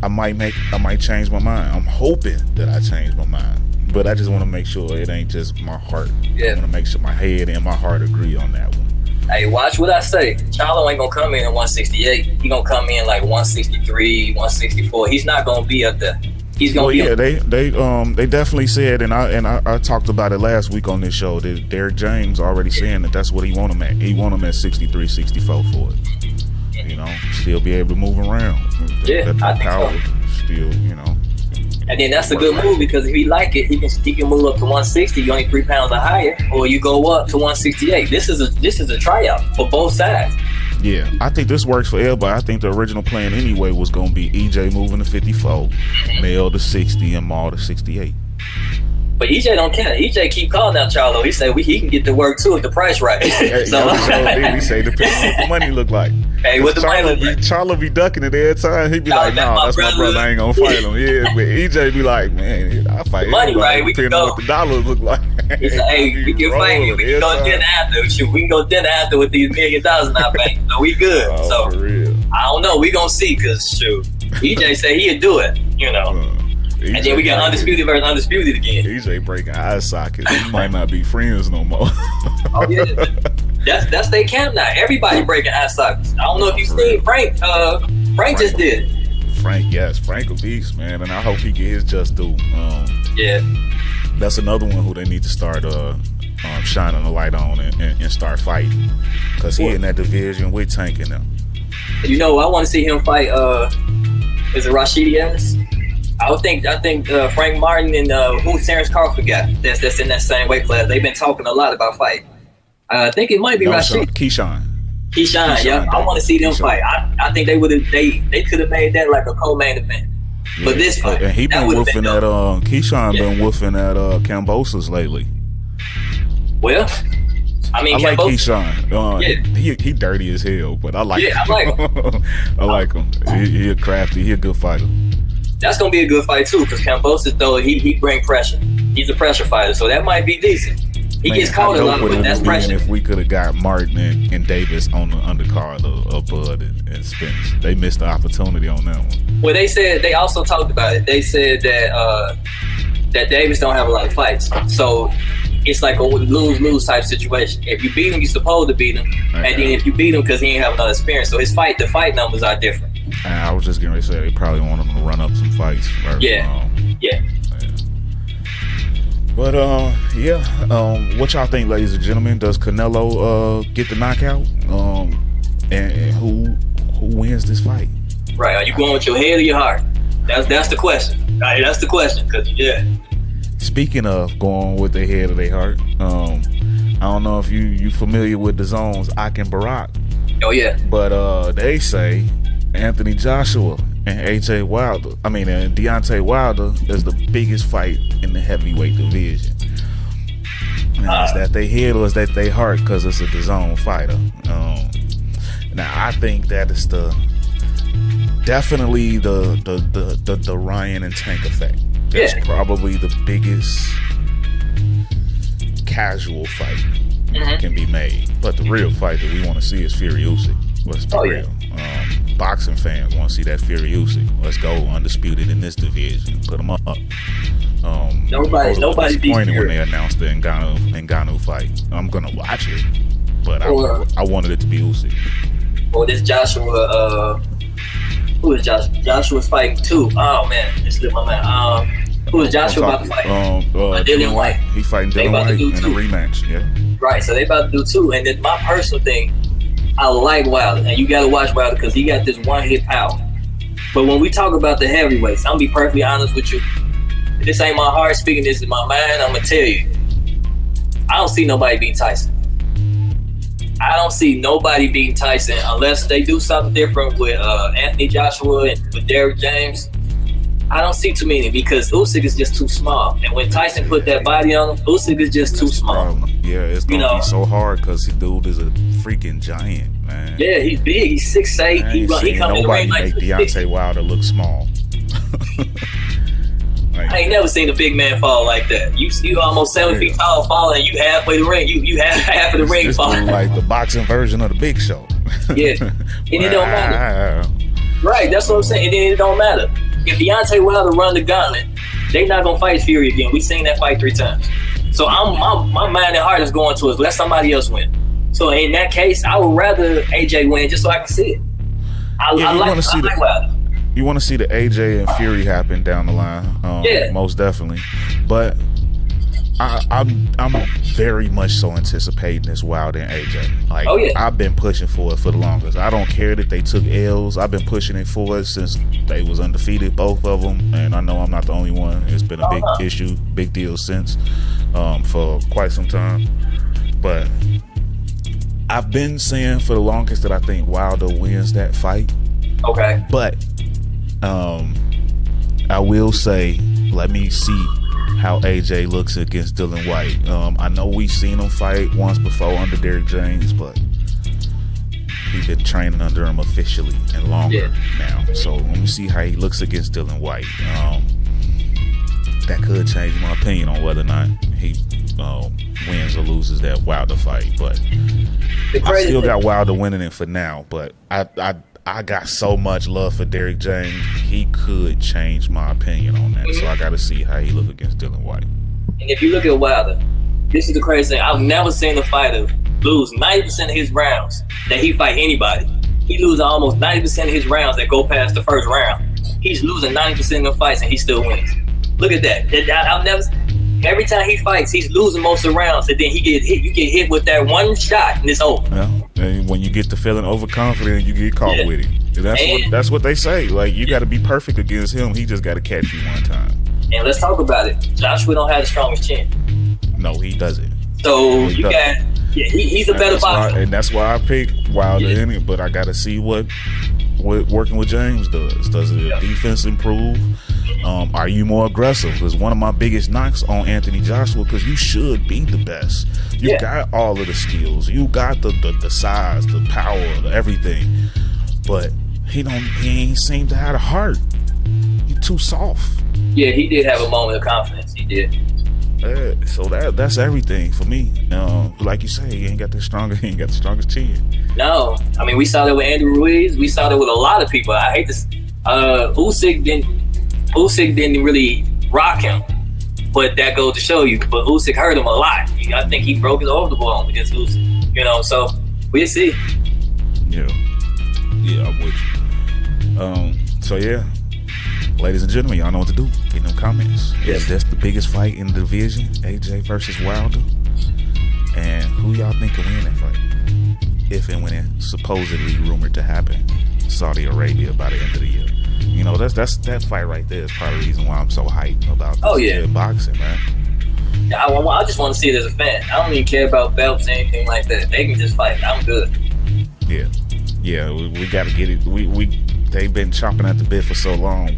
I might change my mind. I'm hoping that I change my mind, but I just want to make sure it ain't just my heart. I want to make sure my head and my heart agree on that one. Hey, watch what I say. Charlo ain't gonna come in at 168. He gonna come in like 163, 164. He's not gonna be up there. He's gonna be. They definitely said, and I talked about it last week on this show, that Derek James already saying that's what he want him at. He want him at 63, 64 for it. You know, still be able to move around. I think power so. Still, you know. And then that's a good move, because if he like it, he can move up to 160. You only 3 pounds or higher, or you go up to 168. This is a tryout for both sides. Yeah, I think this works for everybody. I think the original plan anyway was going to be EJ moving to 54, Mel to 60, and Maul to 68. But EJ don't care. EJ keep calling out Charlo. He said he can get to work too if the price right. He say depending on what the money look like. Hey, what the money look like? Charlo be ducking it every time. He be like, "No, that's my brother. I ain't gonna fight him." Yeah, but EJ be like, "Man, I fight money right. We can go. What the dollars look like." He said, "Hey, we can fight you. We can go dinner after. Shoot, we can go dinner after with these $1 million in our bank. So we good." For real. I don't know. We gonna see, cause shoot, EJ said he'd do it. You know. EJ, and then we got Undisputed versus Undisputed again. EJ breaking eye sockets. We might not be friends no more. Oh yeah, that's their camp now. Everybody breaking eye sockets. I don't know if you seen Frank. Frank just did. Frank a beast, man, and I hope he get his just due. That's another one who they need to start shining a light on and start fighting, because he in that division with Tank and them. You know, I want to see him fight. Is it Rashid Evans? I think Frank Martin and who's Terence Crawford guy that's in that same weight class. They've been talking a lot about fight. I think it might be Rashid. Keyshawn, yeah. I want to see them fight. I think they could have made that like a co-main event. Yeah. But this fight, and he been woofing at Keyshawn been woofing at Kambosos lately. Well, I mean, I like Keyshawn. He dirty as hell, but I like him. I like him. I like him. He a crafty. He a good fighter. That's gonna be a good fight too, because Kambosos, though, he bring pressure. He's a pressure fighter, so that might be decent. He gets caught a lot, but that's pressure. If we could have got Martin and Davis on the undercard of Bud and Spence, they missed the opportunity on that one. Well, they also talked about it. They said that Davis don't have a lot of fights, so it's like a lose-lose type situation. If you beat him, you're supposed to beat him, and then if you beat him because he ain't have enough experience, so the fight numbers are different. I was just going to say they probably want him to run up some fights. Yeah. But what y'all think, ladies and gentlemen? Does Canelo get the knockout? And who wins this fight? Right. Are you going with your head or your heart? That's the question. Right, that's the question. Cause Speaking of going with the head or their heart, I don't know if you familiar with the zones 𝑍 and Barack. Oh yeah. But they say Anthony Joshua And and Deontay Wilder is the biggest fight in the heavyweight division. Now, is that they head or is that they heart? Because it's a DAZN fighter. Now I think that is definitely the Ryan and Tank effect. That's probably the biggest casual fight can be made. But the real fight that we want to see is Fury Usyk. Let's be real. Boxing fans want to see that Fury Usyk. Let's go undisputed in this division. Put them up. Nobody disappointed when they announced the Ngannou fight. I'm gonna watch it, but I wanted it to be Usyk. Or this Joshua. Who is Joshua? Joshua's fighting too. Oh man, this slipped my mind. Who is Joshua about to fight? Dillian White. He fighting Dillian White in a rematch. Yeah. Right. So they about to do two. And then my personal thing, I like Wilder, and you gotta watch Wilder because he got this one-hit power. But when we talk about the heavyweights, I'm gonna be perfectly honest with you. This ain't my heart speaking. This is my mind. I'm gonna tell you, I don't see nobody beating Tyson. I don't see nobody beating Tyson unless they do something different with Anthony Joshua and with Derrick James. I don't see too many because Usyk is just too small. And when Tyson put that body on him, Usyk is just too small. Yeah, it's gonna be so hard because the dude is a freaking giant, man. Yeah, he's big. He's 6'8". He come in the ring like Deontay Wilder look small. I ain't never seen a big man fall like that. You almost 7 feet tall falling, and you halfway the ring. You half of the ring falling. Like the boxing version of the Big Show. Yeah, and it don't matter. Right, that's what I'm saying. And then it don't matter. If Deontay Wilder run the gauntlet, they not gonna fight Fury again. We seen that fight 3 times. So my mind and heart is going to let somebody else win. So in that case, I would rather AJ win just so I can see it. I like Wilder. You want to see the AJ and Fury happen down the line, most definitely. But I'm very much so anticipating this Wilder and AJ. Like, I've been pushing for it for the longest. I don't care that they took L's. I've been pushing it for it since they was undefeated, both of them. And I know I'm not the only one. It's been a big issue, big deal since for quite some time. But I've been saying for the longest that I think Wilder wins that fight. Okay. But I will say, let me see how AJ looks against Dillian White. I know we've seen him fight once before under Derrick James, but he's been training under him officially and longer now. So let me see how he looks against Dillian White. That could change my opinion on whether or not he wins or loses that Wilder fight. But I still got Wilder winning it for now. But I got so much love for Derrick James, he could change my opinion on that. So I got to see how he look against Dillian White. And if you look at Wilder, this is the crazy thing. I've never seen a fighter lose 90% of his rounds that he fight anybody. He loses almost 90% of his rounds that go past the first round. He's losing 90% of the fights and he still wins. Look at that. I've never. Every time he fights, he's losing most of the rounds, and then he get hit. You get hit with that one shot, and it's over. Yeah. And when you get to feeling overconfident, you get caught with it. That's what they say. Like, you got to be perfect against him. He just got to catch you one time. And let's talk about it. Joshua don't have the strongest chin. No, he doesn't. So you got. Yeah, he's a better boxer. And that's why I picked Wilder in it. But I got to see what working with James does. Does the defense improve? Are you more aggressive? Because one of my biggest knocks on Anthony Joshua, because you should be the best. You got all of the skills. You got the size, the power, the everything. But he ain't seem to have the heart. He's too soft. Yeah, he did have a moment of confidence. He did. So that's everything for me. Like you say, he ain't got the strongest chin. No, I mean, we saw that with Andrew Ruiz. We saw that with a lot of people. I hate this. Usyk didn't really rock him, but that goes to show you. But Usyk hurt him a lot. I think he broke his overbone against Usyk. So we'll see. Yeah, I'm with you. So yeah, ladies and gentlemen, y'all know what to do. Get in them comments. Yes, that's the biggest fight in the division: AJ versus Wilder. And who y'all think can win that fight? If and when it's supposedly rumored to happen, Saudi Arabia by the end of the year. That fight right there is part of the reason why I'm so hyped about this boxing, man. Yeah, I just want to see it as a fan. I don't even care about belts or anything like that. They can just fight. I'm good. Yeah, we got to get it. they've been chomping at the bit for so long.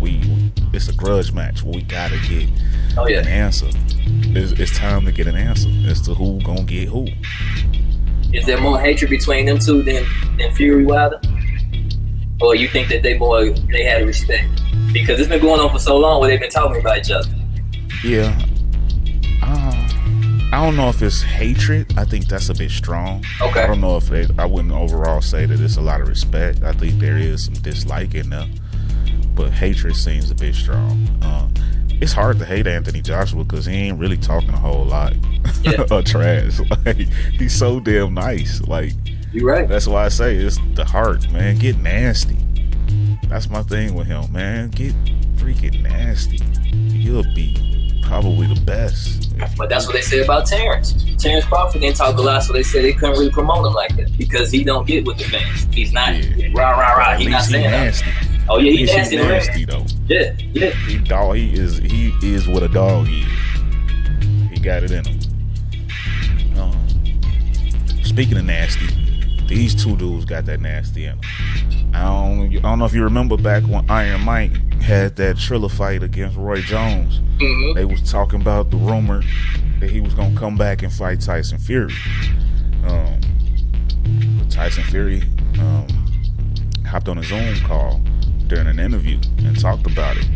It's a grudge match. We gotta get an answer. It's time to get an answer as to who gonna get who. Is there more hatred between them two than Fury Wilder? Or you think that they had respect? Because it's been going on for so long where they've been talking about each other. Yeah. I don't know if it's hatred. I think that's a bit strong. Okay. I don't know if I wouldn't overall say that it's a lot of respect. I think there is some dislike in there, but hatred seems a bit strong. It's hard to hate Anthony Joshua because he ain't really talking a whole lot of trash. Like, he's so damn nice. Like, you're right. That's why I say it's the heart, man. Get nasty. That's my thing with him, man. Get freaking nasty. You'll be probably the best. But that's what they said about Terence. Terence Crawford didn't talk a lot, so they said they couldn't really promote him like that because he don't get with the fans. He's not rah. He's not saying nasty. That. Oh yeah, he's nasty though. Yeah. He is what a dog is. He got it in him. Speaking of nasty, these two dudes got that nasty in them. I don't know if you remember back when Iron Mike had that Triller fight against Roy Jones. Mm-hmm. They was talking about the rumor that he was gonna come back and fight Tyson Fury. Tyson Fury hopped on a Zoom call during an interview and talked about it.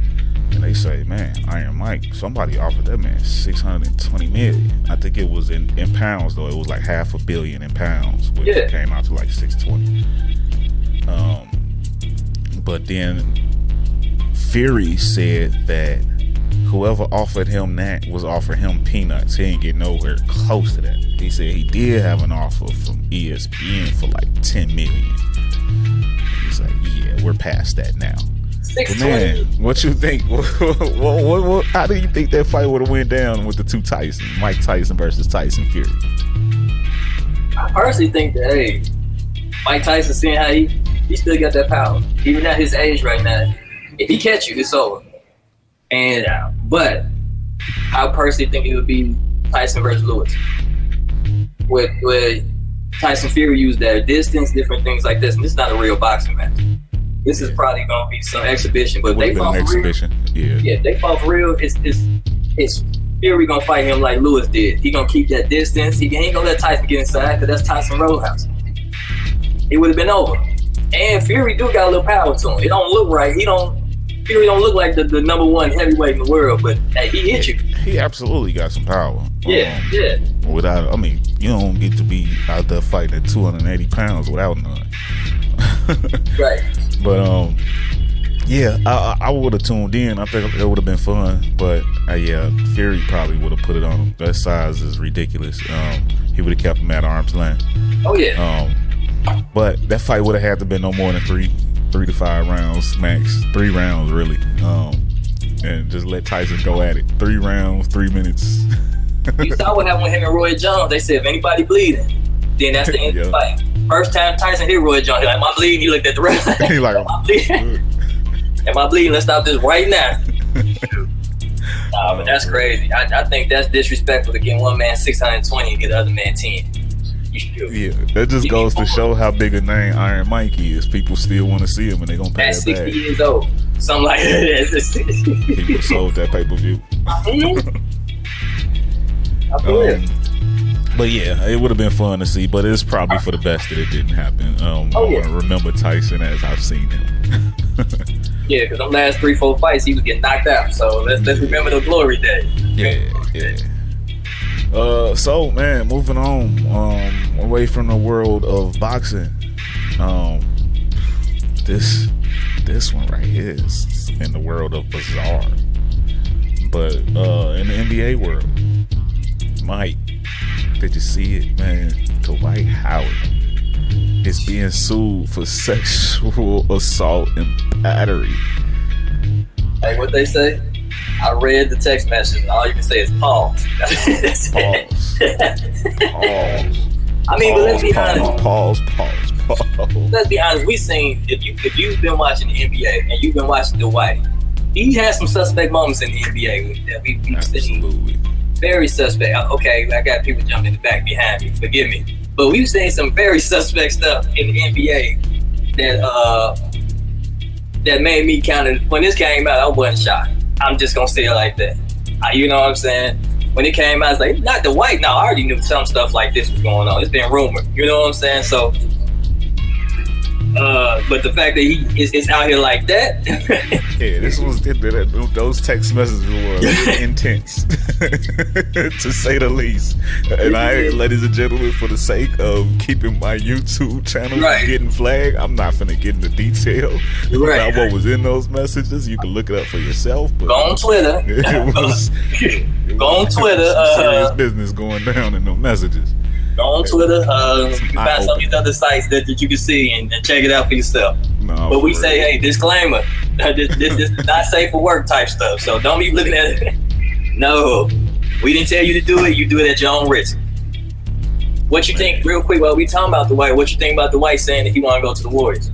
And they say, man, Iron Mike, somebody offered that man $620 million. I think it was in pounds though. It was like $500 million in pounds, which came out to like 620. But then Fury said that whoever offered him that was offering him peanuts. He ain't get nowhere close to that. He said he did have an offer from ESPN for like $10 million. He's like, yeah, we're past that now. But man, what you think? What, how do you think that fight would have went down with the two Tyson, Mike Tyson versus Tyson Fury? I personally think that Mike Tyson, seeing how he still got that power, even at his age right now. If he catch you, it's over. And but I personally think it would be Tyson versus Lewis. With Tyson Fury used their distance, different things like this, and this is not a real boxing match. This is probably gonna be some exhibition, but if they fall for real. Yeah, if they fall for real, it's Fury gonna fight him like Lewis did. He gonna keep that distance. He ain't gonna let Tyson get inside because that's Tyson Roadhouse. It would have been over. And Fury do got a little power to him. It don't look right. Fury don't look like the number one heavyweight in the world, but hey, he hit you. He absolutely got some power. Yeah. Without, you don't get to be out there fighting at 280 pounds without none. Right. But I would have tuned in. I think it would have been fun. But Fury probably would have put it on him. That size is ridiculous. He would have kept him at arm's length. Oh yeah. But that fight would have had to been no more than 3 to 5 rounds max. 3 rounds really. And just let Tyson go at it. 3 rounds, 3 minutes. You saw what happened with him and Roy Jones. They said if anybody bleeding, then that's the end of the fight. First time Tyson hit Roy Jones, he like, am I bleeding? He looked at the ref. He like, am I bleeding? Am I bleeding? Let's stop this right now. But that's crazy. I think that's disrespectful to get one man 620 and get the other man 10. Yeah, that just goes to show how big a name Iron Mike is. People still want to see him and they're going to pay at that 60 back. years old. Something like that. He would have sold that pay-per-view. I believe. But yeah, it would have been fun to see, but it's probably for the best that it didn't happen. I remember Tyson as I've seen him. Yeah, because them last 3-4 fights, he was getting knocked out. So let's remember the glory days. Yeah. So man, moving on, away from the world of boxing. This one right here is in the world of bizarre, but in the NBA world, Mike. Did you see it, man? Dwight Howard is being sued for sexual assault and battery. Hey, what they say? I read the text message, and all you can say is pause. Pause. I mean, but let's be honest. Pause. Let's be honest. We seen if you've been watching the NBA and you've been watching Dwight, he has some suspect moments in the NBA that we've seen. Very suspect. Okay, I got people jumping in the back behind me. Forgive me, but we've seen some very suspect stuff in the NBA that that made me kind of, when this came out, I wasn't shocked. I'm just gonna say it like that. You know what I'm saying? When it came out, it's like, not the white. No, I already knew some stuff like this was going on. It's been rumored. You know what I'm saying? So, but the fact that he is out here like that. Yeah, those text messages were really intense, to say the least. And ladies and gentlemen, for the sake of keeping my YouTube channel from getting flagged, I'm not finna get into detail about what was in those messages. You can look it up for yourself. But go on Twitter. Go on Twitter. Serious business going down in those messages. Go on Twitter. You can find some of these other sites that you can see and check it out for yourself. No, but we say, hey, disclaimer, this is not safe for work type stuff. So don't be looking at it. No, we didn't tell you to do it. You do it at your own risk. What you think, real quick, while we talking about the white? What you think about the white saying that he want to go to the Warriors?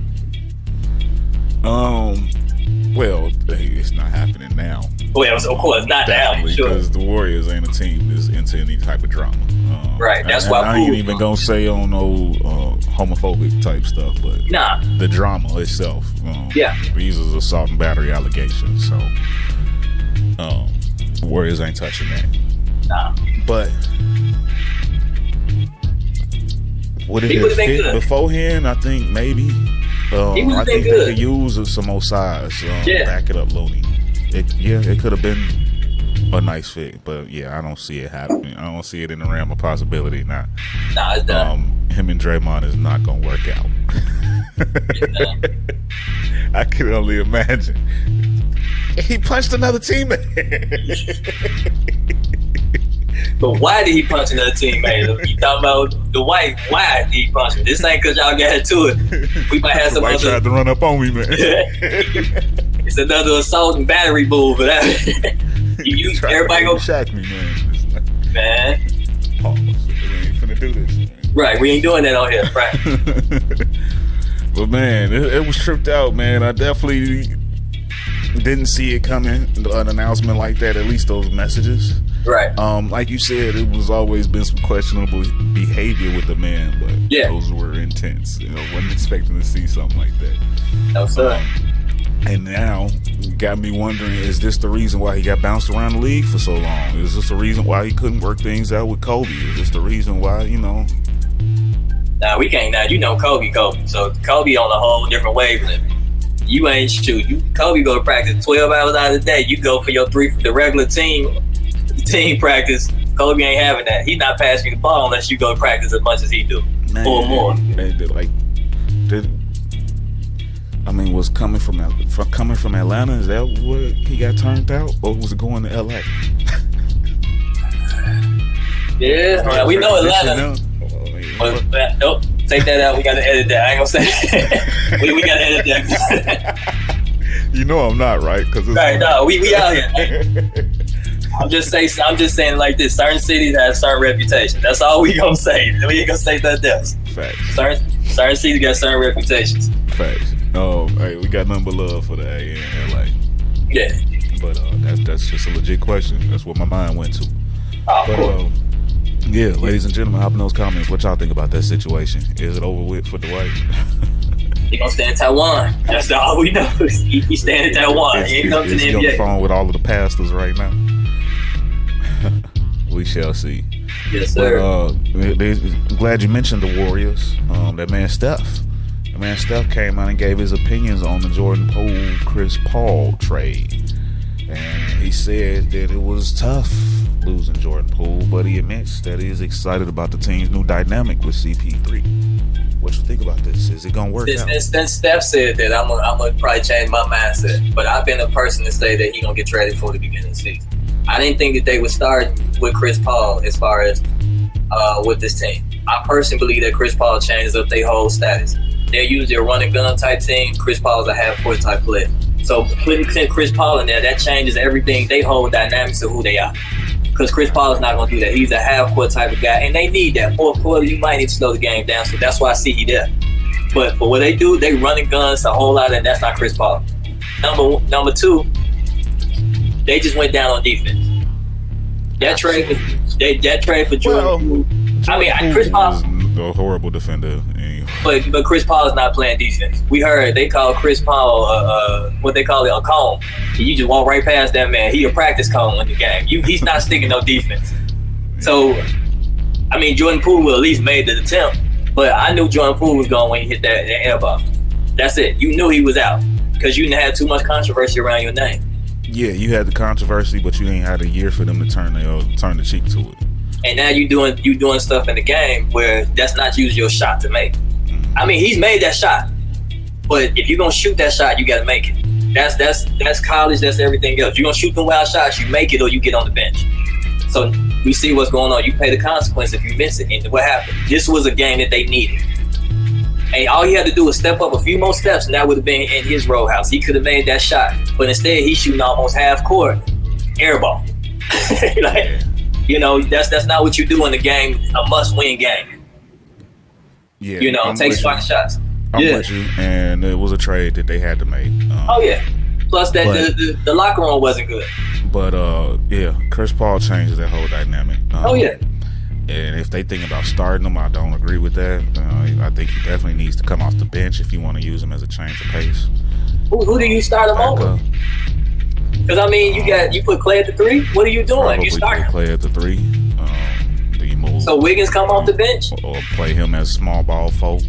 Well, it's not happening now. Well, of course, not now. Sure. Because the Warriors ain't a team that's into any type of drama. Right, that's why I ain't even gonna say on no homophobic type stuff, but the drama itself. These is assault and battery allegations, so the Warriors ain't touching that. Nah. But would it have fit beforehand? I think maybe. I think they could use some more size. Back it up, Looney. It could have been a nice fit, but I don't see it happening. I don't see it in the realm of possibility. Nah, it's done. Him and Draymond is not gonna work out. I can only imagine. He punched another teammate. But why did he punch another teammate? You talking about the white? Why did he punch him? This ain't because y'all got into it. We might have some other. Tried to run up on me, man. It's another assault and battery move, but everybody go shack me, man. Man. Pause. We ain't finna do this, man. Right, we ain't doing that on here, right? But man, it was tripped out, man. I definitely didn't see it coming. An announcement like that, at least those messages. Right. Like you said, it was always been some questionable behavior with the man, but those were intense. Wasn't expecting to see something like that. No, sir. And now, got me wondering, is this the reason why he got bounced around the league for so long? Is this the reason why he couldn't work things out with Kobe? Is this the reason why, Nah, we can't. Now, Kobe. So, Kobe on a whole different wavelength. You ain't shoot. Kobe go to practice 12 hours out of the day. You go for your the regular team practice. Kobe ain't having that. He's not passing you the ball unless you go to practice as much as he do. Man, or more. Was coming from Atlanta, is that what he got turned out? Or was it going to LA? We know Atlanta. Nope, take that out. We gotta edit that. I ain't gonna say that. we gotta edit that. You know I'm not right, cause right. No, we out here. I'm just saying like this. Certain cities have certain reputations. That's all we gonna say. We ain't gonna say nothing else. Facts. Certain cities got certain reputations. Facts. Hey, we got nothing but love for the A in LA. Yeah. But that's just a legit question. That's what my mind went to. Cool. Ladies and gentlemen, hop in those comments. What y'all think about that situation? Is it over with for Dwight? He gonna stay in Taiwan. That's all we know. He staying in Taiwan. He ain't come to the NBA. On the phone with all of the pastors right now. We shall see. Yes, sir. I'm glad you mentioned the Warriors. That man Steph. The man Steph came out and gave his opinions on the Jordan Poole, Chris Paul trade. And he said that it was tough losing Jordan Poole, but he admits that he is excited about the team's new dynamic with CP3. What you think about this? Is it gonna work out? Since Steph said that, I'm gonna probably change my mindset. But I've been a person to say that he gonna get traded for the beginning of the season. I didn't think that they would start with Chris Paul as far as with this team. I personally believe that Chris Paul changes up their whole status. They're usually a run and gun type team. Chris Paul's a half court type player. So putting Chris Paul in there, that changes everything. They whole dynamics of who they are. Because Chris Paul is not going to do that. He's a half court type of guy, and they need that. Fourth quarter, you might need to slow the game down. So that's why I see he there. But for what they do, they running guns a whole lot, and that's not Chris Paul. Number two, they just went down on defense. That trade for Jordan. Chris Paul was a horrible defender. But Chris Paul is not playing defense. We heard they call Chris Paul what they call it, a cone. You just walk right past that man. He a practice cone in the game. He's not sticking no defense. So, I mean, Jordan Poole will at least made the attempt. But I knew Jordan Poole was going when he hit that air ball. That's it. You knew he was out because you didn't have too much controversy around your name. Yeah, you had the controversy, but you ain't had a year for them to turn the cheek to it. And now you doing stuff in the game where that's not usually your shot to make. I mean, he's made that shot, but if you're gonna shoot that shot, you gotta make it. That's college. That's everything else. You're gonna shoot the wild shots, you make it or you get on the bench. So we see what's going on. You pay the consequence if you miss it. And what happened? This was a game that they needed. And all he had to do was step up a few more steps, and that would have been in his row house. He could have made that shot, but instead he's shooting almost half court, air ball. Like, you know, that's not what you do in the game, a must-win game. Yeah, you know, take smart shots. I'm with you, and it was a trade that they had to make. Plus that the locker room wasn't good. But Chris Paul changes that whole dynamic. And if they think about starting him, I don't agree with that. I think he definitely needs to come off the bench if you want to use him as a change of pace. Who do you start him over? Because I mean, you put Clay at the 3. What are you doing? You start Clay at the 3. Do you move? So Wiggins come off the bench, or play him as small ball 4?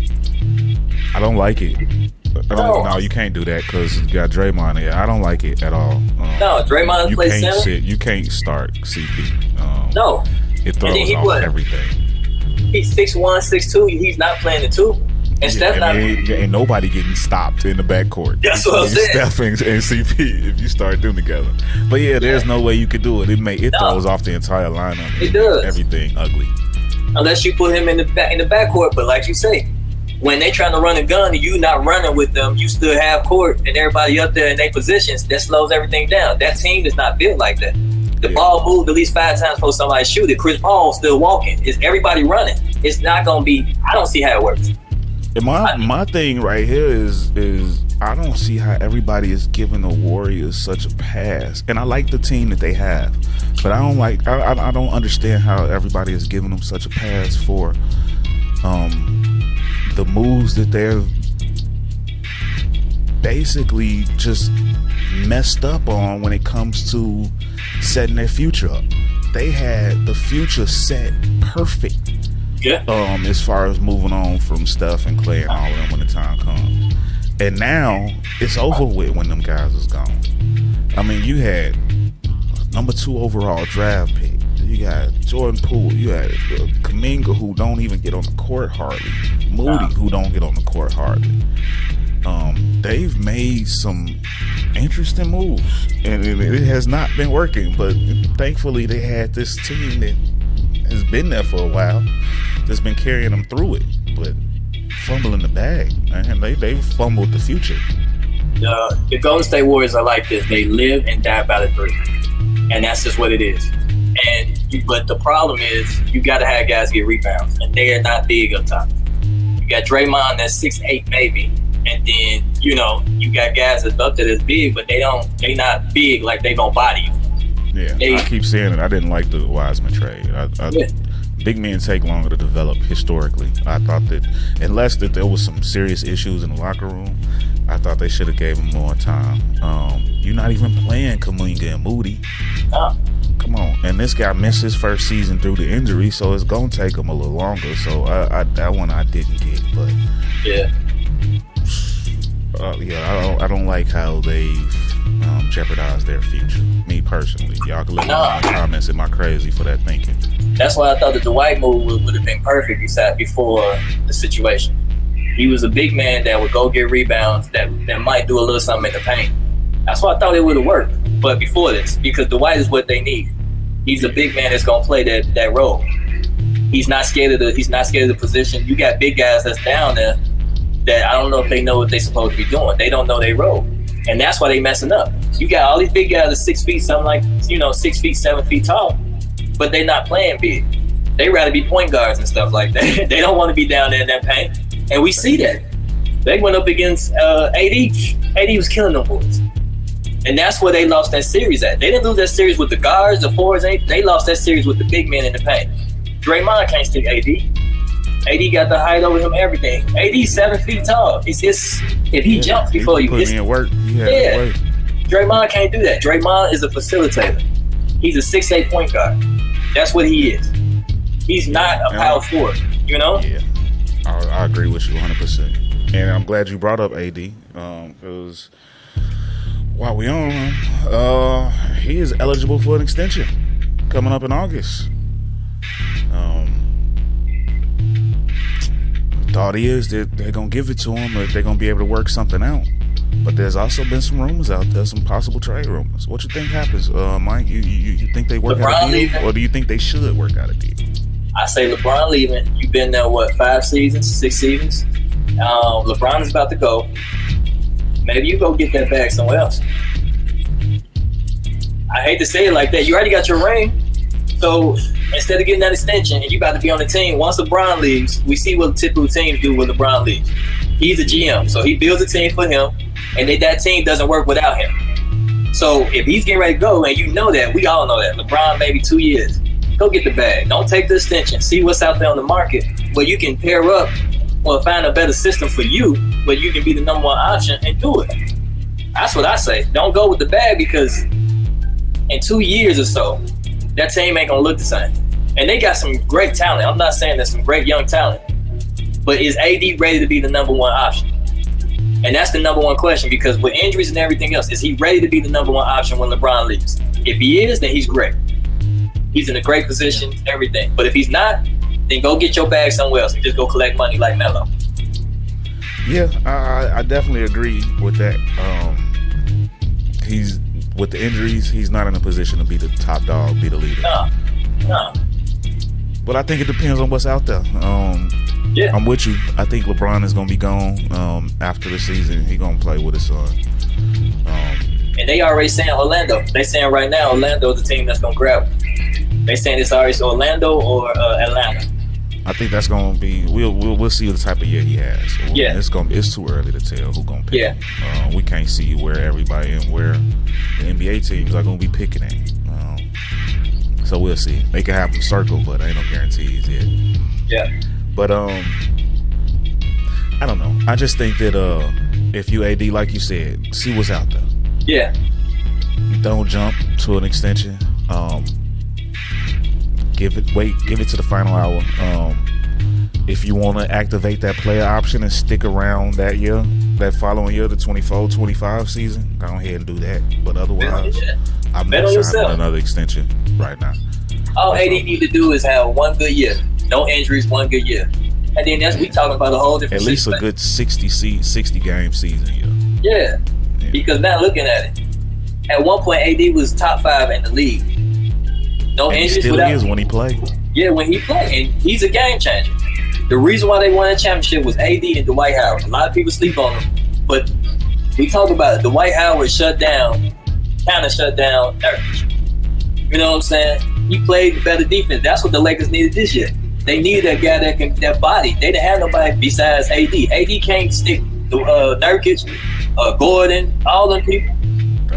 I don't like it. No, you can't do that because you got Draymond there. I don't like it at all. No, Draymond plays center. You can't start CP. No. It throws off everything. He's 6'1", 6'2". He's not playing the 2. And Steph not. Ain't nobody getting stopped in the backcourt. That's what I'm saying. Steph and CP, if you start them together. But there's no way you could do it. It throws off the entire lineup. It does. Everything ugly. Unless you put him in the backcourt. But like you say, when they trying to run a gun and you not running with them, you still have court and everybody up there in their positions. That slows everything down. That team is not built like that. The ball moved at least 5 times before somebody shoot it. Chris Paul still walking. Is everybody running? It's not gonna be. I don't see how it works. And my thing right here is I don't see how everybody is giving the Warriors such a pass. And I like the team that they have, but I don't understand how everybody is giving them such a pass for the moves that they're basically just messed up on when it comes to setting their future up. They had the future set perfect. As far as moving on from Steph and Clay and all of them when the time comes. And now it's over with when them guys is gone. I mean, you had number 2 overall draft pick. You got Jordan Poole. You had Kuminga, who don't even get on the court hardly. Moody, who don't get on the court hardly. They've made some interesting moves, and it has not been working. But thankfully, they had this team that has been there for a while, that's been carrying them through it. But fumbling the bag, man, they've fumbled the future. The Golden State Warriors are like this. They live and die by the 3, and that's just what it is. But the problem is you got to have guys get rebounds, and they are not big up top. You got Draymond that's 6'8" maybe, and then you got guys that's up there that's big, but they not big like they gonna body you. Yeah, I keep saying it. I didn't like the Wiseman trade. Big men take longer to develop historically. I thought that unless that there was some serious issues in the locker room, I thought they should have gave him more time. You're not even playing Kuminga and Moody. Come on. And this guy missed his first season through the injury, so it's going to take him a little longer. So that one I didn't get. But I don't like how they've jeopardized their future. Me personally. Y'all can let me know in the comments, am I crazy for that thinking? That's why I thought the Dwight move would have been perfect before the situation. He was a big man that would go get rebounds, that might do a little something in the paint. That's why I thought it would have worked. But before this, because Dwight is what they need. He's a big man that's gonna play that role. He's not scared of the position. You got big guys that's down there that I don't know if they know what they're supposed to be doing. They don't know their role. And that's why they messing up. You got all these big guys that 6 feet, something like 6 feet, 7 feet tall, but they not playing big. They rather be point guards and stuff like that. They don't want to be down there in that paint. And we see that. They went up against AD. AD was killing them boys. And that's where they lost that series at. They didn't lose that series with the guards, the forwards. They lost that series with the big men in the paint. Draymond can't stick AD. AD got the height over him, everything. AD's 7 feet tall. It's if he jumps before you, put in work. Yeah. Draymond can't do that. Draymond is a facilitator. He's a 6'8" point guard. That's what he is. He's not a power forward. You know? Yeah, I agree with you 100%. And I'm glad you brought up AD because while we on him, he is eligible for an extension coming up in August. Thought is that they're gonna give it to him, but they're gonna be able to work something out. But there's also been some rumors out there, some possible trade rumors. What you think happens, Mike? You think they work out a deal, leaving, or do you think they should work out a deal? I say LeBron leaving. You've been there 6 seasons. LeBron is about to go. Maybe you go get that bag somewhere else. I hate to say it like that. You already got your ring. So instead of getting that extension and you about to be on the team, once LeBron leaves, we see what typical teams do when LeBron leaves. He's a GM, so he builds a team for him, and that team doesn't work without him. So if he's getting ready to go, and you know that, we all know that, LeBron maybe 2 years, go get the bag. Don't take the extension. See what's out there on the market where you can pair up or find a better system for you where you can be the number one option and do it. That's what I say. Don't go with the bag because in 2 years or so, that team ain't gonna look the same. And they got some great talent. I'm not saying there's some great young talent, but is AD ready to be the number one option? And that's the number one question, because with injuries and everything else, is he ready to be the number one option when LeBron leaves? If he is, then he's great. He's in a great position, everything. But if he's not, then go get your bag somewhere else and just go collect money like Melo. Yeah, I definitely agree with that. He's with the injuries, he's not in a position to be the top dog, be the leader. No. But I think it depends on what's out there. Yeah. I'm with you. I think LeBron is going to be gone after the season. He's going to play with his son. And they already saying Orlando. They saying right now Orlando is the team that's going to grab him. They saying it's already Orlando or Atlanta. I think that's going to be. We'll see the type of year he has. Yeah. It's too early to tell who's going to pick. Yeah. We can't see where everybody and where the NBA teams are going to be picking at. So we'll see. They can have them circle, but ain't no guarantees yet. Yeah. But I don't know. I just think that if you AD, like you said, see what's out there. Yeah. Don't jump to an extension. Give it to the final hour. If you want to activate that player option and stick around that following year, the 24-25 season, go ahead and do that. But otherwise, I'm not signing another extension right now. All AD need to do is have one good year. No injuries, one good year. And then we talking about a whole different at least a good 60 game season. Yeah. Because now looking at it, at one point AD was top 5 in the league. No and injuries. He still is when he played. Yeah, when he played, and he's a game changer. The reason why they won that championship was AD and Dwight Howard. A lot of people sleep on him, but we talk about it. Dwight Howard kind of shut down Nurkic. You know what I'm saying? He played better defense. That's what the Lakers needed this year. They needed that guy that body. They didn't have nobody besides AD. AD can't stick Nurkic, Gordon, all them people.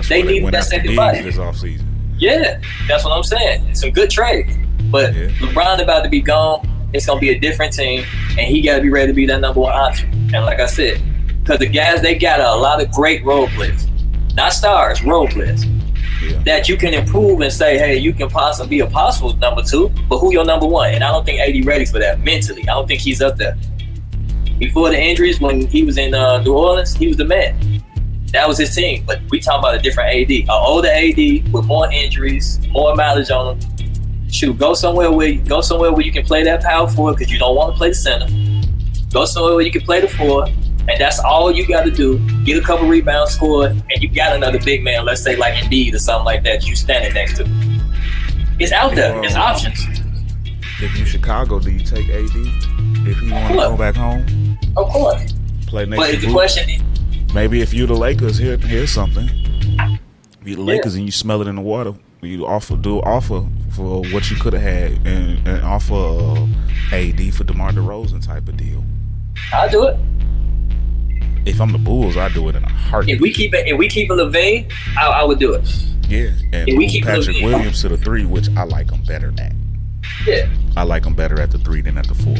They needed that second body this offseason. Yeah, that's what I'm saying. Some good trades. But LeBron about to be gone. It's going to be a different team, and he got to be ready to be that number one option. And like I said, because the guys, they got a lot of great role players. Not stars, role players. Yeah. That you can improve and say, hey, you can possibly be a possible number 2, but who your number 1? And I don't think AD ready for that mentally. I don't think he's up there. Before the injuries, when he was in New Orleans, he was the man. That was his team. But we talking about a different AD. An older AD with more injuries, more mileage on him. Shoot, go somewhere where you can play that power forward because you don't want to play the center. Go somewhere where you can play the 4, and that's all you got to do. Get a couple rebounds, score, and you got another big man, let's say like Embiid or something like that, you standing next to. It's out there. It's options. If you Chicago, do you take AD? If you want to go back home? Of course. Play next but to the question is, maybe if you're the Lakers, here's something. If you're the Lakers and you smell it in the water, you do offer for what you could have had and offer AD for DeMar DeRozan type of deal. I'll do it. If I'm the Bulls, I'd do it in a heartbeat. If we keep LaVine, I would do it. Yeah, and if we keep Patrick LaVine. Williams to the 3, which I like him better than. Yeah. I like him better at the 3 than at the 4.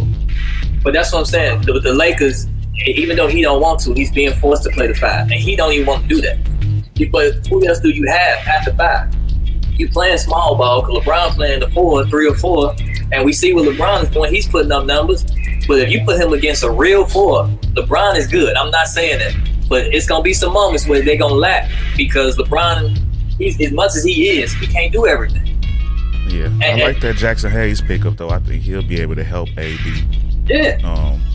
But that's what I'm saying. With the Lakers, even though he don't want to, he's being forced to play the 5, and he don't even want to do that. But who else do you have at the 5? You playing small ball because LeBron playing the 4, 3 or 4, and we see what LeBron is doing. He's putting up numbers. But if you put him against a real 4, LeBron is good. I'm not saying that. But it's going to be some moments where they're going to lack because LeBron, as much as he is, he can't do everything. Yeah. I like that Jackson Hayes pickup, though. I think he'll be able to help AD. Yeah.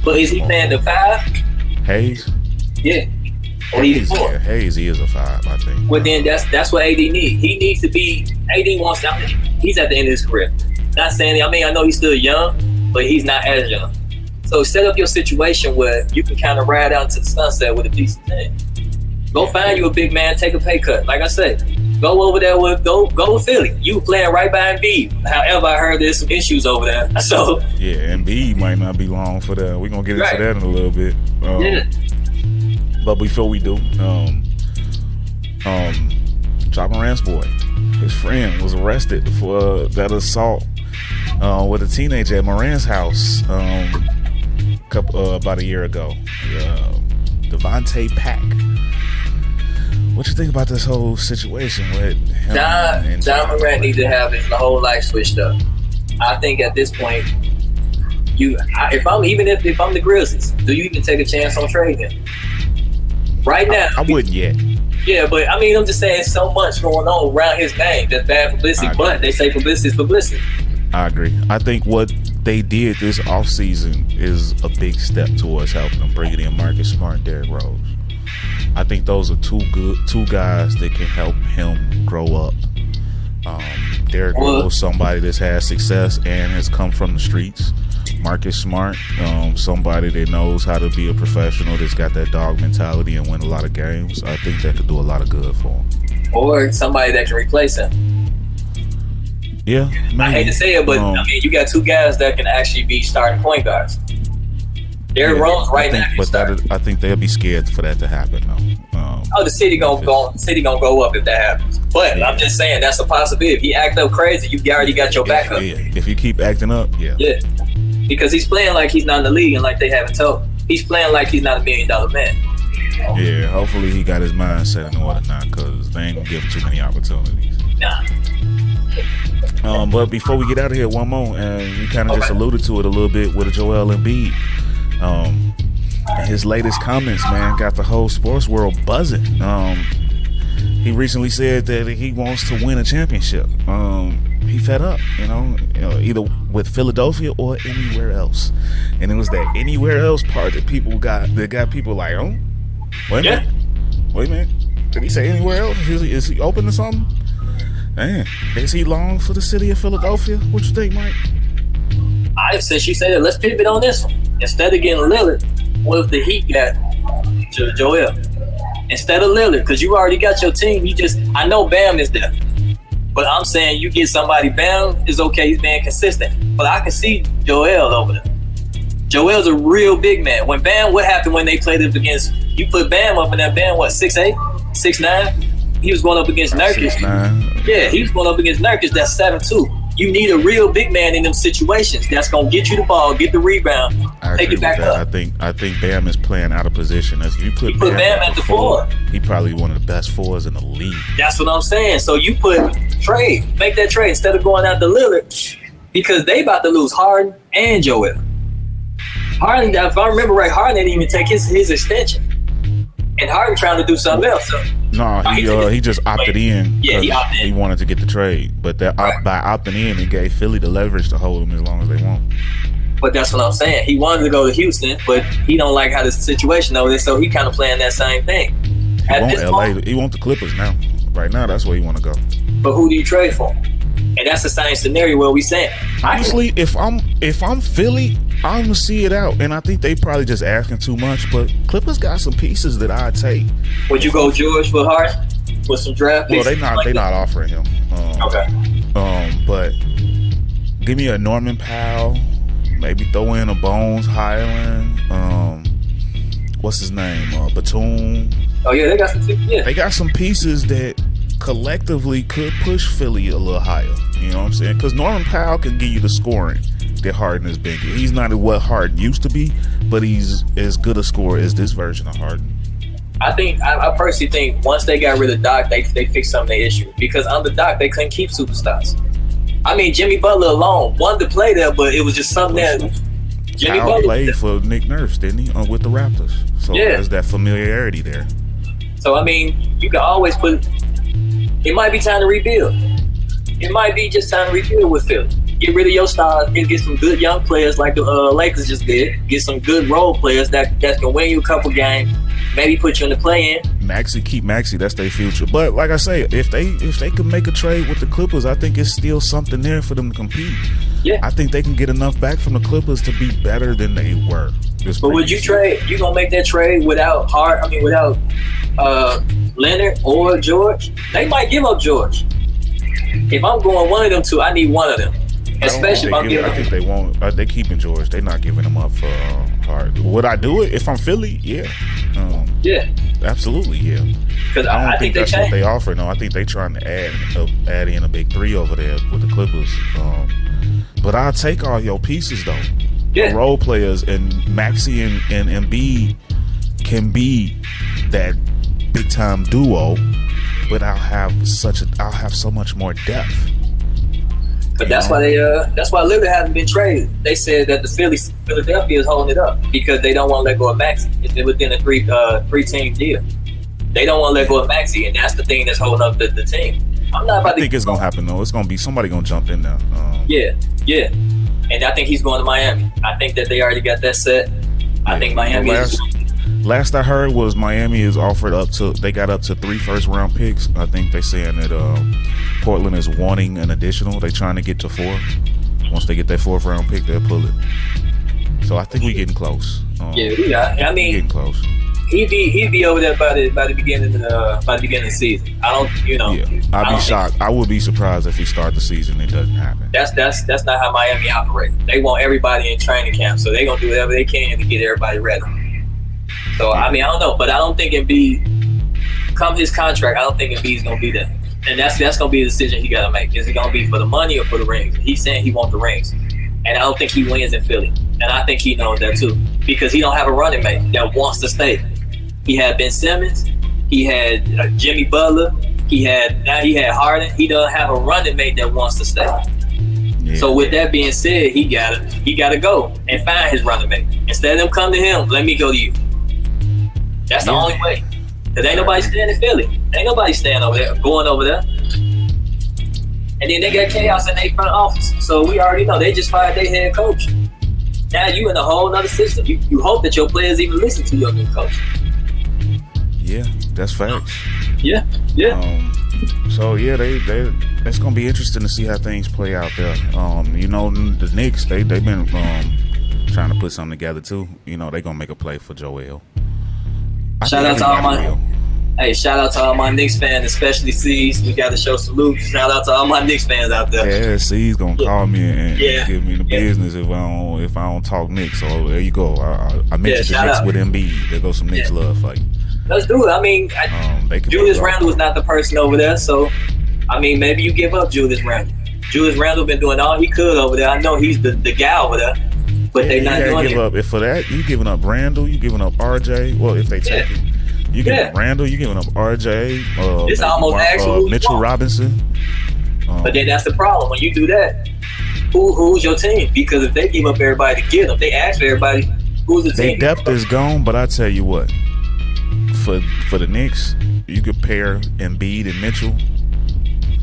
But is he playing the 5? Hayes? Yeah. Or he's 4. Yeah, Hayes, he is a 5, I think. Well, then that's what AD needs. He needs to be, AD wants to, he's at the end of his career. Not saying, I know he's still young, but he's not as young. So set up your situation where you can kind of ride out to the sunset with a decent team. Go find you a big man, take a pay cut. Like I said, go over there go with Philly. You playing right by Embiid. However, I heard there's some issues over there. So yeah, Embiid might not be long for that. We're gonna get into that in a little bit. But before we do, 𝒮𝑏 boy, his friend was arrested for that assault with a teenager at Moran's house about a year ago. Devontae Pack. What you think about this whole situation with him? John Moran needs to have his whole life switched up. I think at this point, if I'm the Grizzlies, do you even take a chance on trading him? Right now, I wouldn't yet. Yeah, but I'm just saying, so much going on around his name that's bad publicity. But they say publicity is publicity. I agree. I think what they did this offseason is a big step towards helping them, bringing in Marcus Smart and Derrick Rose. I think those are two guys that can help him grow up. Derrick Rose, somebody that's had success and has come from the streets. Marcus Smart, somebody that knows how to be a professional, that's got that dog mentality and win a lot of games. I think that could do a lot of good for him. Or somebody that can replace him. Yeah, maybe. I hate to say it, but you got 2 guys that can actually be starting point guards. Derrick Rose now. But I think they'll be scared for that to happen, though. The city gonna go up if that happens. But I'm just saying that's a possibility. If he act up crazy, you already got your backup. Yeah. If you keep acting up, yeah. Because he's playing like he's not in the league, and like they haven't told. He's playing like he's not $1 million man. Yeah, hopefully he got his mindset in order now, because they ain't gonna give him too many opportunities. Nah. But before we get out of here, one more, and you kind of just alluded to it a little bit with Joel Embiid. His latest comments, man, got the whole sports world buzzing. He recently said that he wants to win a championship. He fed up, either with Philadelphia or anywhere else. And it was that anywhere else part that got people like, oh, wait a minute. Did he say anywhere else? Is he open to something? Man, is he long for the city of Philadelphia? What you think, Mike? Since you said that, let's pivot on this one. Instead of getting Lillard, what if the Heat got Joel? Instead of Lillard, because you already got your team. I know Bam is there. But I'm saying you get somebody, Bam is okay, he's being consistent. But I can see Joel over there. Joel's a real big man. What happened when they played it against, you put Bam up in that Bam, 6'8", 6'9"? He was going up against Nurkic. 6'9". Yeah, he was going up against Nurkic, that's 7'2". You need a real big man in them situations that's going to get you the ball, get the rebound, take it back up. I think Bam is playing out of position. If you put Bam at the 4, he probably one of the best 4s in the league. That's what I'm saying. So you make that trade instead of going out to Lillard, because they about to lose Harden and Joel. Harden, if I remember right, Harden didn't even take his extension. And Harden trying to do something else. So. No, he just opted in. Yeah, he opted in. He wanted to get the trade. But by opting in, it gave Philly the leverage to hold him as long as they want. But that's what I'm saying. He wanted to go to Houston, but he don't like how the situation over there, so he kind of playing that same thing. He want the Clippers now. Right now, that's where he want to go. But who do you trade for? And that's the same scenario where we saying. Honestly, if I'm Philly, I'm gonna see it out, and I think they probably just asking too much. But Clippers got some pieces that I'd take. Would you go George for Harden with some draft picks? Well, they not offering him. Okay. But give me a Norman Powell, maybe throw in a Bones Highland. What's his name? Batum. Oh yeah, they got some. Yeah. They got some pieces that collectively could push Philly a little higher. You know what I'm saying? Because Norman Powell can give you the scoring that Harden has been. He's not what Harden used to be, but he's as good a scorer as this version of Harden. I personally think once they got rid of Doc, they fixed some of the issue. Because under Doc, they couldn't keep superstars. I mean, Jimmy Butler alone wanted to play there, but it was just something that Jimmy Powell Butler played for Nick Nurse, didn't he, with the Raptors? So there's that familiarity there. So, I mean, you can always put... It might be time to rebuild. It might be just time to rebuild with Philly. Get rid of your stars and get some good young players like the Lakers just did. Get some good role players that can win you a couple games. Maybe put you in the play-in. Keep Maxey. That's their future. But like I say, if they could make a trade with the Clippers, I think it's still something there for them to compete. Yeah, I think they can get enough back from the Clippers to be better than they were. But would you trade? You gonna make that trade without Leonard or George? They might give up George. If I'm going one of them two, I need one of them. Especially if I'm giving. I think they won't. They're keeping George. They're not giving him up for Harden. Would I do it if I'm Philly? Yeah. Yeah. Absolutely, yeah. Because I don't think that's what they changed. offer. No, I think they're trying to add in a big three over there with the Clippers. But I'll take all your pieces though. Yeah. The role players and Maxey and Embiid can be that big time duo, but I'll have so much more depth. But that's why Lillard hasn't been traded. They said that Philadelphia is holding it up because they don't want to let go of Maxey. It's within a three-team deal. They don't want to let go of Maxey, and that's the thing that's holding up the team. I think it's gonna happen though. It's gonna be somebody gonna jump in there. Yeah, and I think he's going to Miami. I think that they already got that set. I think Miami. Last I heard was Miami is offered they got up to 3 first-round picks. I think they're saying that Portland is wanting an additional. They're trying to get to 4. Once they get that 4th-round pick, they'll pull it. So I think we're getting close. Getting close. He'd be over there by the beginning of the season. I'd be shocked. I would be surprised if he started the season. It doesn't happen. That's not how Miami operates. They want everybody in training camp, so they're gonna do whatever they can to get everybody ready. So I don't know, but I don't think Embiid, come his contract, I don't think Embiid's gonna be there, and that's gonna be the decision he gotta make. Is it gonna be for the money or for the rings? He's saying he wants the rings, and I don't think he wins in Philly, and I think he knows that too because he don't have a running mate that wants to stay. He had Ben Simmons, he had Jimmy Butler, he had Harden. He doesn't have a running mate that wants to stay. Yeah. So with that being said, he gotta go and find his running mate. Instead of them come to him, let me go to you. That's the only way. Because ain't nobody staying in Philly. Ain't nobody staying over there, going over there. And then they got chaos in their front office. So we already know they just fired their head coach. Now you in a whole other system. You hope that your players even listen to your new coach. Yeah, that's facts. Yeah. So yeah, it's gonna be interesting to see how things play out there. The Knicks, they've been trying to put something together too. They're gonna make a play for Joel. Shout out to all my Knicks fans, especially C's. We got to show salute. Shout out to all my Knicks fans out there. Yeah, C's gonna call me and give me the business if I don't talk Knicks. So there you go. I mentioned the Knicks with Embiid. There goes some Knicks love for you. Let's do it. I mean, Julius Randle was not the person over there, so I mean, maybe you give up Julius Randle. Julius Randle been doing all he could over there. I know he's the guy over there, but they not doing it. If for that, you giving up Randle, you giving up RJ. Well, if they take it, you giving up Randle, you giving up RJ. It's almost Mitchell Robinson. But then that's the problem when you do that. Who's your team? Because if they give up everybody to get them, they ask everybody who's the team. Their depth is gone, but I tell you what. For the Knicks, you could pair Embiid and Mitchell.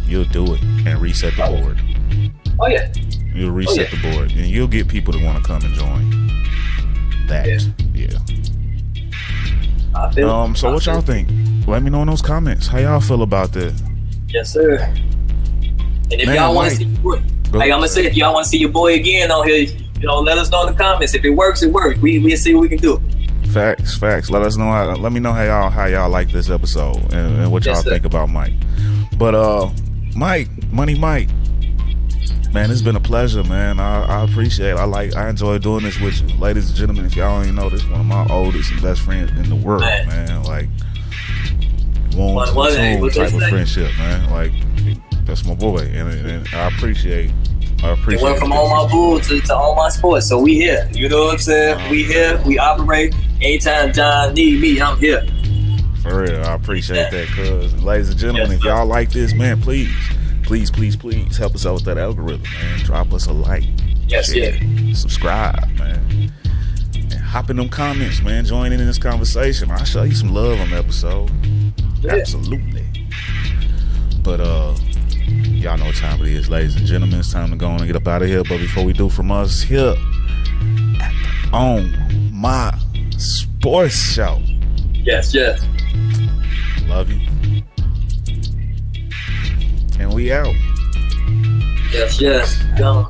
You'll do it and reset the board. Oh yeah. You'll reset the board, and you'll get people to want to come and join. That, So what y'all think? Let me know in those comments. How y'all feel about that? Yes, sir. And if y'all want to see your boy, I'm gonna say if y'all want to see your boy again on here, let us know in the comments. If it works, it works. We'll see what we can do. Facts. Let us know let me know how y'all like this episode and what y'all think about Mike. But Money Mike, man, it's been a pleasure, man. I appreciate it. I enjoy doing this with you. Ladies and gentlemen, if y'all don't even know, this is one of my oldest and best friends in the world, man. Like, warm to the What tomb they type of say? friendship, man. Like, that's my boy, and I appreciate. It went from all my bull to all my sports. So we here. You know what I'm saying? We here. We operate. Anytime John need me, I'm here. For real, I appreciate that, cuz. Ladies and gentlemen, if y'all like this, man, please help us out with that algorithm, man. Drop us a like. Yes, share, subscribe, man. And hop in them comments, man. Join in this conversation. I'll show you some love on the episode. Yeah. Absolutely. But y'all know what time it is, ladies and gentlemen. It's time to go on and get up out of here. But before we do, from us here on my sports show. Yes. Love you. And we out. Yes. Go.